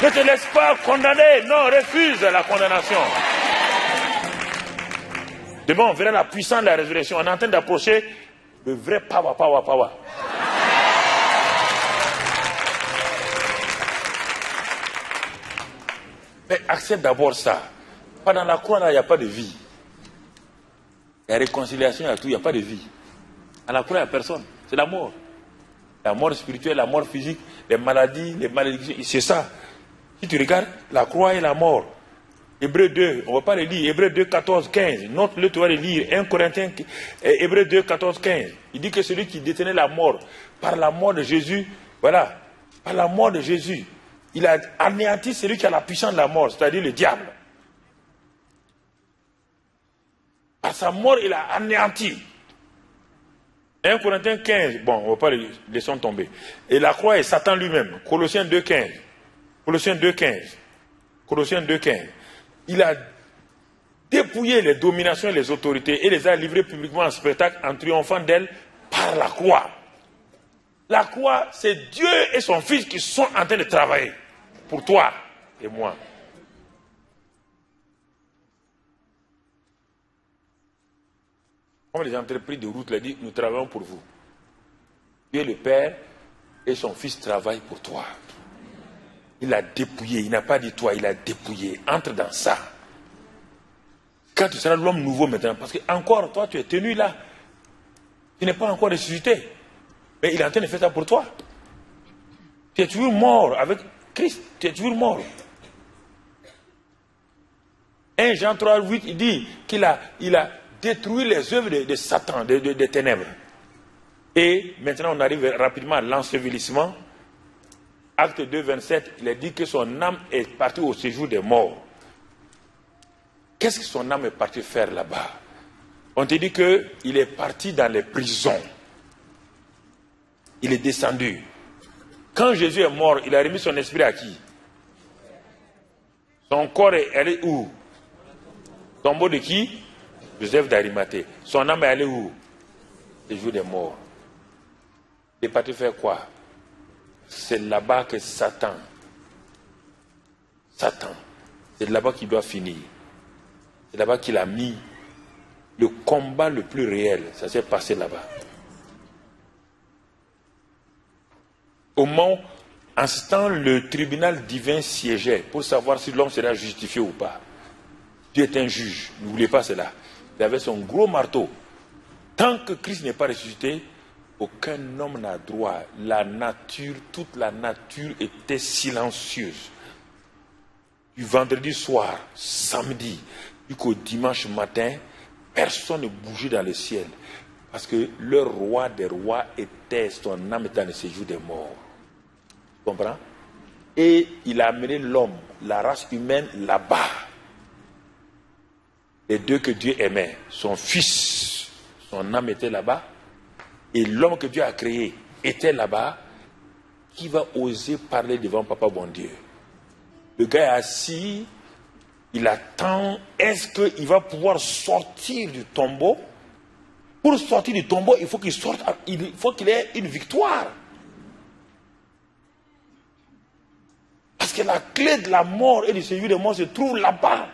Ne te laisse pas condamner. Non, refuse la condamnation. Demain, on verra la puissance de la résurrection. On est en train d'approcher le vrai power. Mais accepte d'abord ça. Pas dans la croix, là, il n'y a pas de vie. Il y a réconciliation, il y a tout, il n'y a pas de vie. À la croix, il n'y a personne. C'est la mort. La mort spirituelle, la mort physique, les maladies, les malédictions. C'est ça. Si tu regardes, la croix et la mort. Hébreux 2, on ne va pas le lire. Hébreux 2, 14, 15. Note-le, tu vas le lire. 1 Corinthiens, Hébreux 2, 14, 15. Il dit que celui qui détenait la mort, par la mort de Jésus, voilà, par la mort de Jésus, il a anéanti celui qui a la puissance de la mort, c'est-à-dire le diable. Par sa mort, il a anéanti. 1 Corinthiens 15, bon, on ne va pas le laisser tomber. Et la croix est Satan lui-même. Colossiens 2, 15. Colossiens 2, 15. Colossiens 2, 15. Il a dépouillé les dominations et les autorités et les a livrées publiquement en spectacle en triomphant d'elles par la croix. La croix, c'est Dieu et son Fils qui sont en train de travailler pour toi. et moi. Comme les entreprises de route l'ont dit, nous travaillons pour vous. Dieu le Père et son Fils travaillent pour toi. Il a dépouillé, il n'a pas dit toi, il a dépouillé. Entre dans ça. Quand tu seras l'homme nouveau maintenant, parce que encore toi tu es tenu là, tu n'es pas encore ressuscité. Mais il est en train de faire ça pour toi. Tu es toujours mort avec Christ, tu es toujours mort. 1 Jean 3, 8, il dit qu'il a détruit les œuvres de Satan, des ténèbres. Et maintenant on arrive rapidement à l'ensevelissement. Acte 2, 27, il a dit que son âme est partie au séjour des morts. Qu'est-ce que son âme est partie faire là-bas? On te dit qu'il est parti dans les prisons. Il est descendu. Quand Jésus est mort, il a remis son esprit à qui? Son corps est allé où? Tombeau de qui? Joseph d'Arimathée. Son âme est allée où? Séjour des morts. Il est parti faire quoi? C'est là-bas que Satan, c'est là-bas qu'il doit finir. C'est là-bas qu'il a mis le combat le plus réel. Ça s'est passé là-bas. Au moment, en ce temps, le tribunal divin siégeait pour savoir si l'homme sera justifié ou pas. Dieu est un juge, n'oubliez pas cela. Il avait son gros marteau. Tant que Christ n'est pas ressuscité, aucun homme n'a droit. La nature, toute la nature était silencieuse. Du vendredi soir, samedi, jusqu'au dimanche matin, personne ne bougeait dans le ciel. Parce que le roi des rois était, son âme était dans le séjour des morts. Tu comprends? Et il a amené l'homme, la race humaine, là-bas. Les deux que Dieu aimait, son fils, son âme était là-bas. Et l'homme que Dieu a créé était là-bas. Qui va oser parler devant Papa bon Dieu? Le gars est assis, il attend. Est-ce qu'il va pouvoir sortir du tombeau? Pour sortir du tombeau, il faut qu'il sorte, il faut qu'il ait une victoire. Parce que la clé de la mort et du séjour des morts se trouve là-bas.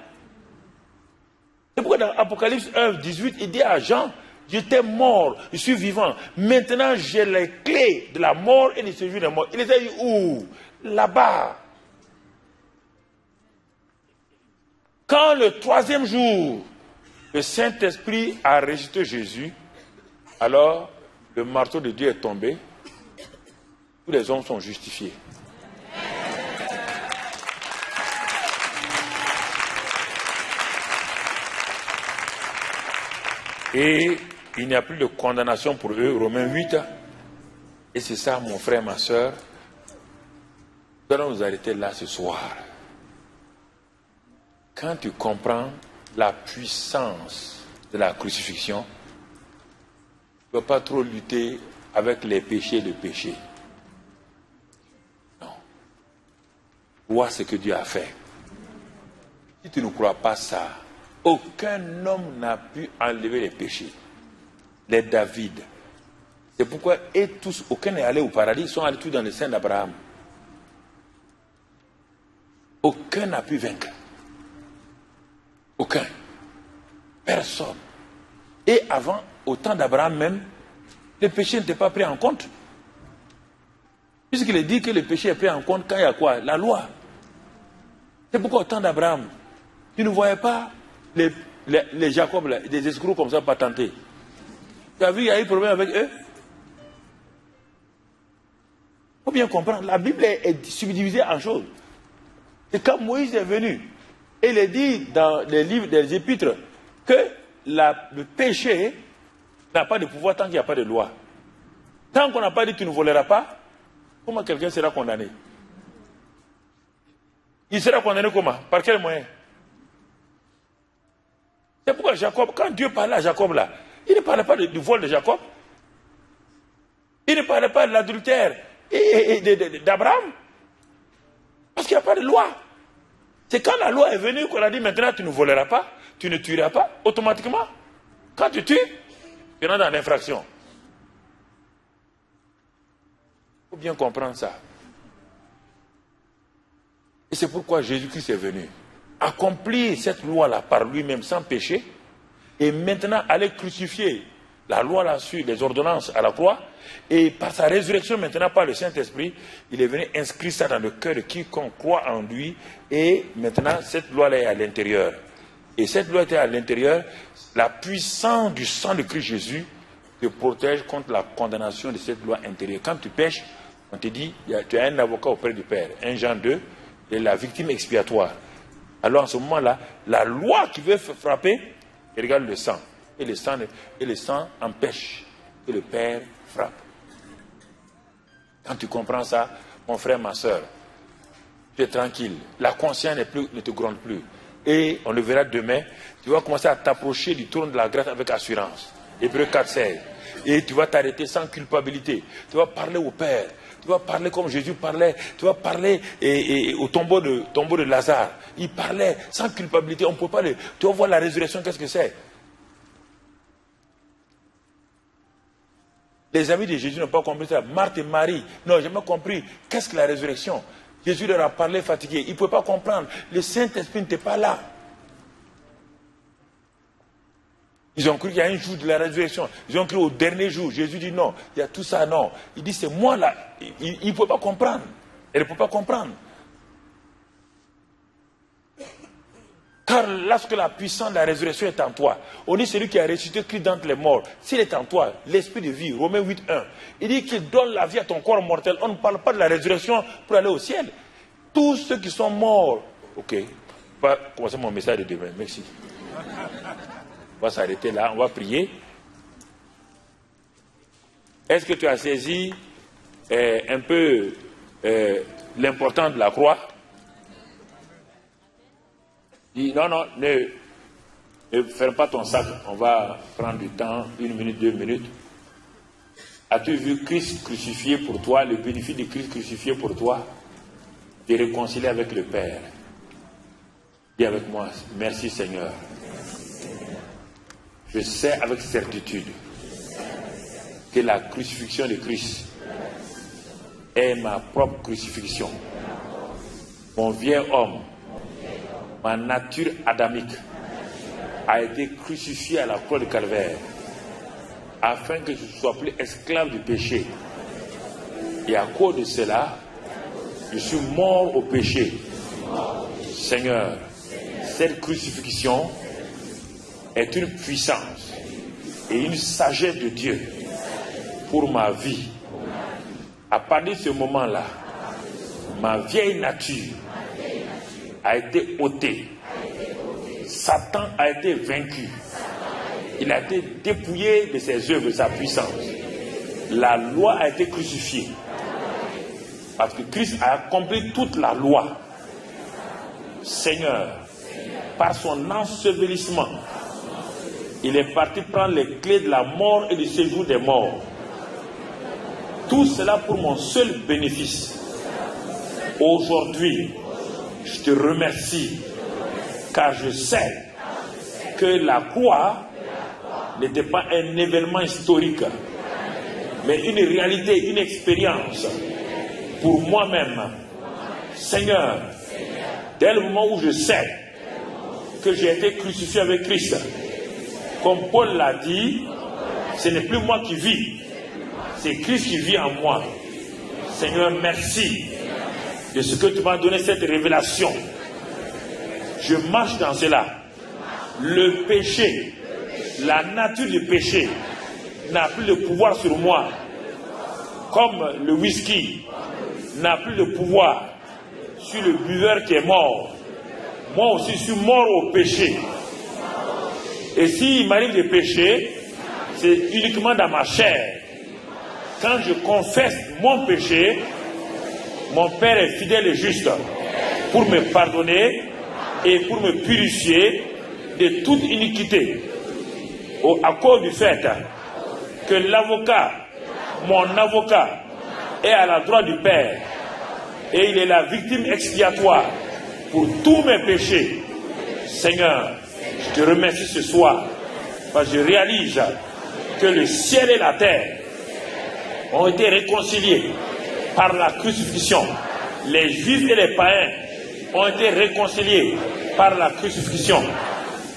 C'est pourquoi dans Apocalypse 1, 18, il dit à Jean, j'étais mort, je suis vivant. Maintenant, j'ai les clés de la mort et du séjour des morts. Il était où? Là-bas. Quand le troisième jour, le Saint-Esprit a ressuscité Jésus, alors le marteau de Dieu est tombé. Tous les hommes sont justifiés. Et il n'y a plus de condamnation pour eux, Romains 8. Et c'est ça, mon frère, ma soeur. Nous allons nous arrêter là ce soir. Quand tu comprends la puissance de la crucifixion, tu ne peux pas trop lutter avec les péchés de péché. Non. Vois ce que Dieu a fait. Si tu ne crois pas ça, aucun homme n'a pu enlever les péchés. Les David. C'est pourquoi et tous, aucun n'est allé au paradis, ils sont allés tous dans le sein d'Abraham. Aucun n'a pu vaincre. Aucun. Personne. Et avant, au temps d'Abraham même, le péché n'était pas pris en compte. Puisqu'il est dit que le péché est pris en compte quand il y a quoi? La loi. C'est pourquoi au temps d'Abraham, tu ne voyais pas les Jacob, là, des escrocs comme ça patentés. Tu as vu, il y a eu problème avec eux? Il faut bien comprendre, la Bible est subdivisée en choses. Et quand Moïse est venu, il est dit dans les livres des épîtres que le péché n'a pas de pouvoir tant qu'il n'y a pas de loi. Tant qu'on n'a pas dit tu ne voleras pas, comment quelqu'un sera condamné? Il sera condamné comment? Par quel moyen? C'est pourquoi Jacob, quand Dieu parlait à Jacob là, il ne parlait pas du vol de Jacob. Il ne parlait pas de l'adultère d'Abraham. Parce qu'il n'y a pas de loi. C'est quand la loi est venue qu'on a dit maintenant tu ne voleras pas, tu ne tueras pas, automatiquement. Quand tu tues, tu rentres dans l'infraction. Il faut bien comprendre ça. Et c'est pourquoi Jésus-Christ est venu. Accomplir cette loi-là par lui-même sans péché. Et maintenant aller crucifier la loi là-dessus, les ordonnances à la croix. Et par sa résurrection maintenant, par le Saint-Esprit, il est venu inscrire ça dans le cœur de quiconque croit en lui. Et maintenant, cette loi-là est à l'intérieur. Et cette loi était à l'intérieur. La puissance du sang de Christ Jésus te protège contre la condamnation de cette loi intérieure. Quand tu pèches, on te dit, tu as un avocat auprès du Père. 1 Jean 2, et la victime expiatoire. Alors en ce moment-là, la loi qui veut frapper, elle regarde le sang. Et le sang empêche que le Père frappe. Quand tu comprends ça, mon frère, ma soeur, tu es tranquille. La conscience ne te gronde plus. Et on le verra demain, tu vas commencer à t'approcher du trône de la grâce avec assurance. Hébreux 4,16. Et tu vas t'arrêter sans culpabilité. Tu vas parler au Père. Tu vas parler comme Jésus parlait. Tu vas parler au tombeau de Lazare. Il parlait sans culpabilité. On ne peut pas le... Tu vas voir la résurrection, qu'est-ce que c'est? Les amis de Jésus n'ont pas compris ça. Marthe et Marie n'ont jamais compris. Qu'est-ce que la résurrection? Jésus leur a parlé fatigué. Ils ne pouvaient pas comprendre. Le Saint-Esprit n'était pas là. Ils ont cru qu'il y a un jour de la résurrection. Ils ont cru au dernier jour. Jésus dit non. Il y a tout ça, non. Il dit c'est moi là. Il ne peut pas comprendre. Elle ne peut pas comprendre. Car lorsque la puissance de la résurrection est en toi, on dit celui qui a ressuscité Christ d'entre les morts, s'il est en toi, l'esprit de vie, Romains 8:1, il dit qu'il donne la vie à ton corps mortel. On ne parle pas de la résurrection pour aller au ciel. Tous ceux qui sont morts, ok, on va commencer mon message de demain, merci. On va s'arrêter là, on va prier. Est-ce que tu as saisi un peu l'importance de la croix? Dis non, ne ferme pas ton sac, on va prendre du temps, 1 minute, 2 minutes. As-tu vu Christ crucifié pour toi, le bénéfice de Christ crucifié pour toi, de réconcilier avec le Père? Dis avec moi, merci Seigneur. Je sais avec certitude que la crucifixion de Christ est ma propre crucifixion. Mon vieil homme, ma nature adamique a été crucifiée à la croix de Calvaire afin que je ne sois plus esclave du péché. Et à cause de cela, je suis mort au péché. Seigneur, cette crucifixion est une puissance et une sagesse de Dieu pour ma vie. À partir de ce moment-là, ma vieille nature a été ôté. Satan a été vaincu. Il a été dépouillé de ses œuvres, de sa puissance. La loi a été crucifiée. Parce que Christ a accompli toute la loi. Seigneur, par son ensevelissement, il est parti prendre les clés de la mort et du séjour des morts. Tout cela pour mon seul bénéfice. Aujourd'hui, je te remercie, car je sais que la croix n'était pas un événement historique, mais une réalité, une expérience pour moi-même. Seigneur, dès le moment où je sais que j'ai été crucifié avec Christ, comme Paul l'a dit, ce n'est plus moi qui vis, c'est Christ qui vit en moi. Seigneur, merci de ce que tu m'as donné cette révélation. Je marche dans cela. Le péché, la nature du péché n'a plus de pouvoir sur moi. Comme le whisky n'a plus de pouvoir sur le buveur qui est mort. Moi aussi, je suis mort au péché. Et s'il m'arrive de pécher, c'est uniquement dans ma chair. Quand je confesse mon péché, mon Père est fidèle et juste pour me pardonner et pour me purifier de toute iniquité. À cause du fait que l'avocat, mon avocat, est à la droite du Père et il est la victime expiatoire pour tous mes péchés. Seigneur, je te remercie ce soir parce que je réalise que le ciel et la terre ont été réconciliés par la crucifixion. Les juifs et les païens ont été réconciliés par la crucifixion.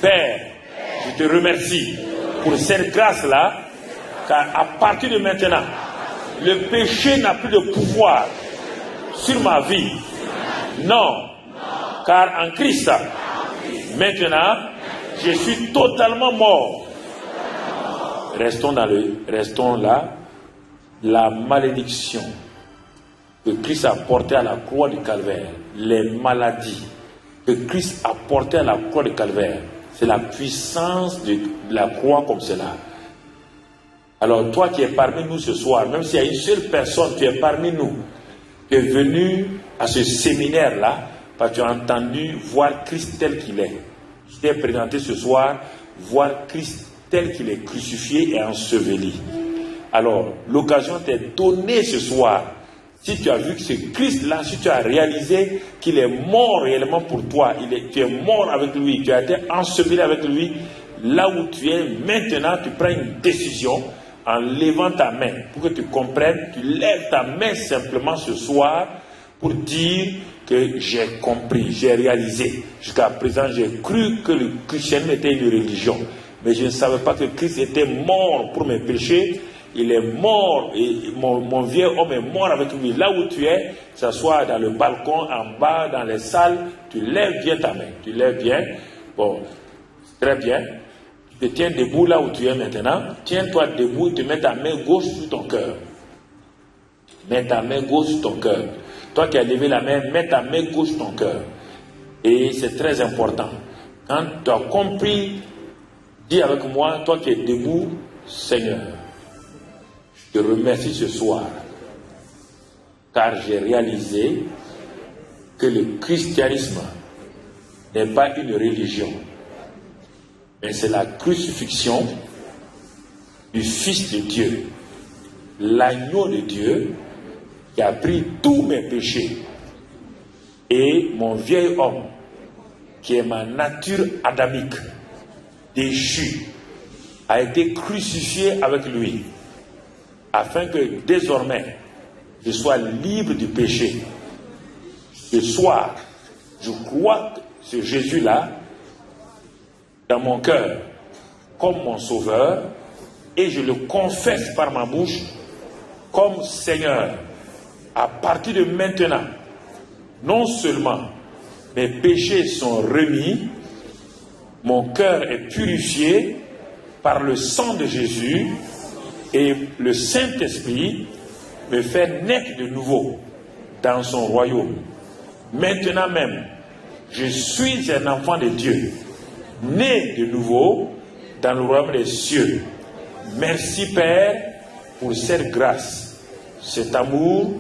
Père, je te remercie pour cette grâce-là, car à partir de maintenant, le péché n'a plus de pouvoir sur ma vie. Non, car en Christ, maintenant, je suis totalement mort. Restons là. La malédiction que Christ a portée à la croix du Calvaire, les maladies que Christ a portées à la croix du Calvaire, c'est la puissance de la croix comme cela. Alors toi qui es parmi nous ce soir, même s'il y a une seule personne, tu es parmi nous, tu es venu à ce séminaire-là, parce que tu as entendu voir Christ tel qu'il est. Je t'ai présenté ce soir, voir Christ tel qu'il est crucifié et enseveli. Alors, l'occasion t'est donnée ce soir. Si tu as vu que ce Christ-là, si tu as réalisé qu'il est mort réellement pour toi, tu es mort avec lui, tu as été enseveli avec lui, là où tu es, maintenant, tu prends une décision en levant ta main. Pour que tu comprennes, tu lèves ta main simplement ce soir pour dire que j'ai compris, j'ai réalisé. Jusqu'à présent, j'ai cru que le christianisme était une religion. Mais je ne savais pas que Christ était mort pour mes péchés. Il est mort, et mon vieux homme est mort avec lui. Là où tu es, que ce soit dans le balcon, en bas, dans les salles, tu lèves bien ta main. Tu lèves bien. Bon, très bien. Tu te tiens debout là où tu es maintenant. Tiens-toi debout et te mets ta main gauche sur ton cœur. Mets ta main gauche sur ton cœur. Toi qui as levé la main, mets ta main gauche sur ton cœur. Et c'est très important. Quand tu as compris, dis avec moi, toi qui es debout, Seigneur, je te remercie ce soir, car j'ai réalisé que le christianisme n'est pas une religion, mais c'est la crucifixion du Fils de Dieu, l'agneau de Dieu qui a pris tous mes péchés. Et mon vieil homme, qui est ma nature adamique, déchu, a été crucifié avec lui, afin que désormais je sois libre du péché. Ce soir, je crois que ce Jésus-là dans mon cœur comme mon sauveur, et je le confesse par ma bouche comme Seigneur. À partir de maintenant, non seulement mes péchés sont remis, mon cœur est purifié par le sang de Jésus, et le Saint-Esprit me fait naître de nouveau dans son royaume. Maintenant même, je suis un enfant de Dieu, né de nouveau dans le royaume des cieux. Merci Père pour cette grâce, cet amour,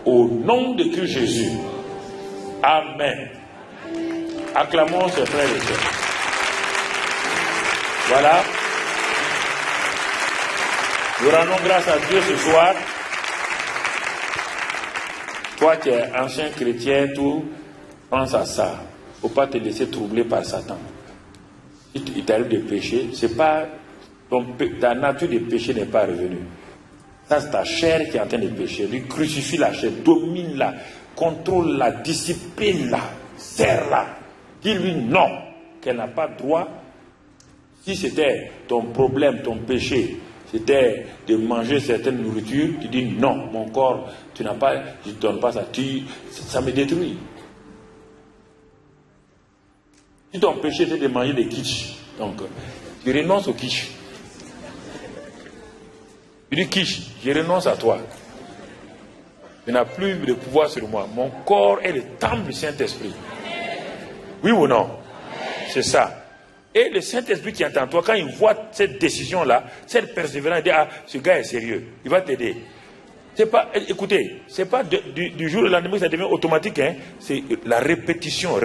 au nom de Christ Jésus. Amen. Acclamons ce frère et sœurs. Voilà. Nous rendons grâce à Dieu ce soir. Toi qui es ancien chrétien, tout, pense à ça. Il ne faut pas te laisser troubler par Satan. Si il t'arrive de pécher, c'est pas ta nature de péché n'est pas revenue. Ça, c'est ta chair qui est en train de pécher. Lui crucifie la chair, domine-la, contrôle-la, discipline-la, serre-la. Dis-lui non, qu'elle n'a pas droit. Si c'était ton problème, ton péché, c'était de manger certaines nourritures, tu dis non, mon corps, tu n'as pas, je ne te donne pas ça, ça me détruit. Si ton péché était de manger des quiches, donc tu renonces au quiche. Tu dis quiche, je renonce à toi. Tu n'as plus de pouvoir sur moi. Mon corps est le temple du Saint-Esprit. Oui ou non? C'est ça. Et le Saint-Esprit qui est en toi, quand il voit cette décision-là, cette persévérance, il dit, ah, ce gars est sérieux, il va t'aider. C'est pas, écoutez, c'est pas du jour au lendemain que ça devient automatique, hein, c'est la répétition.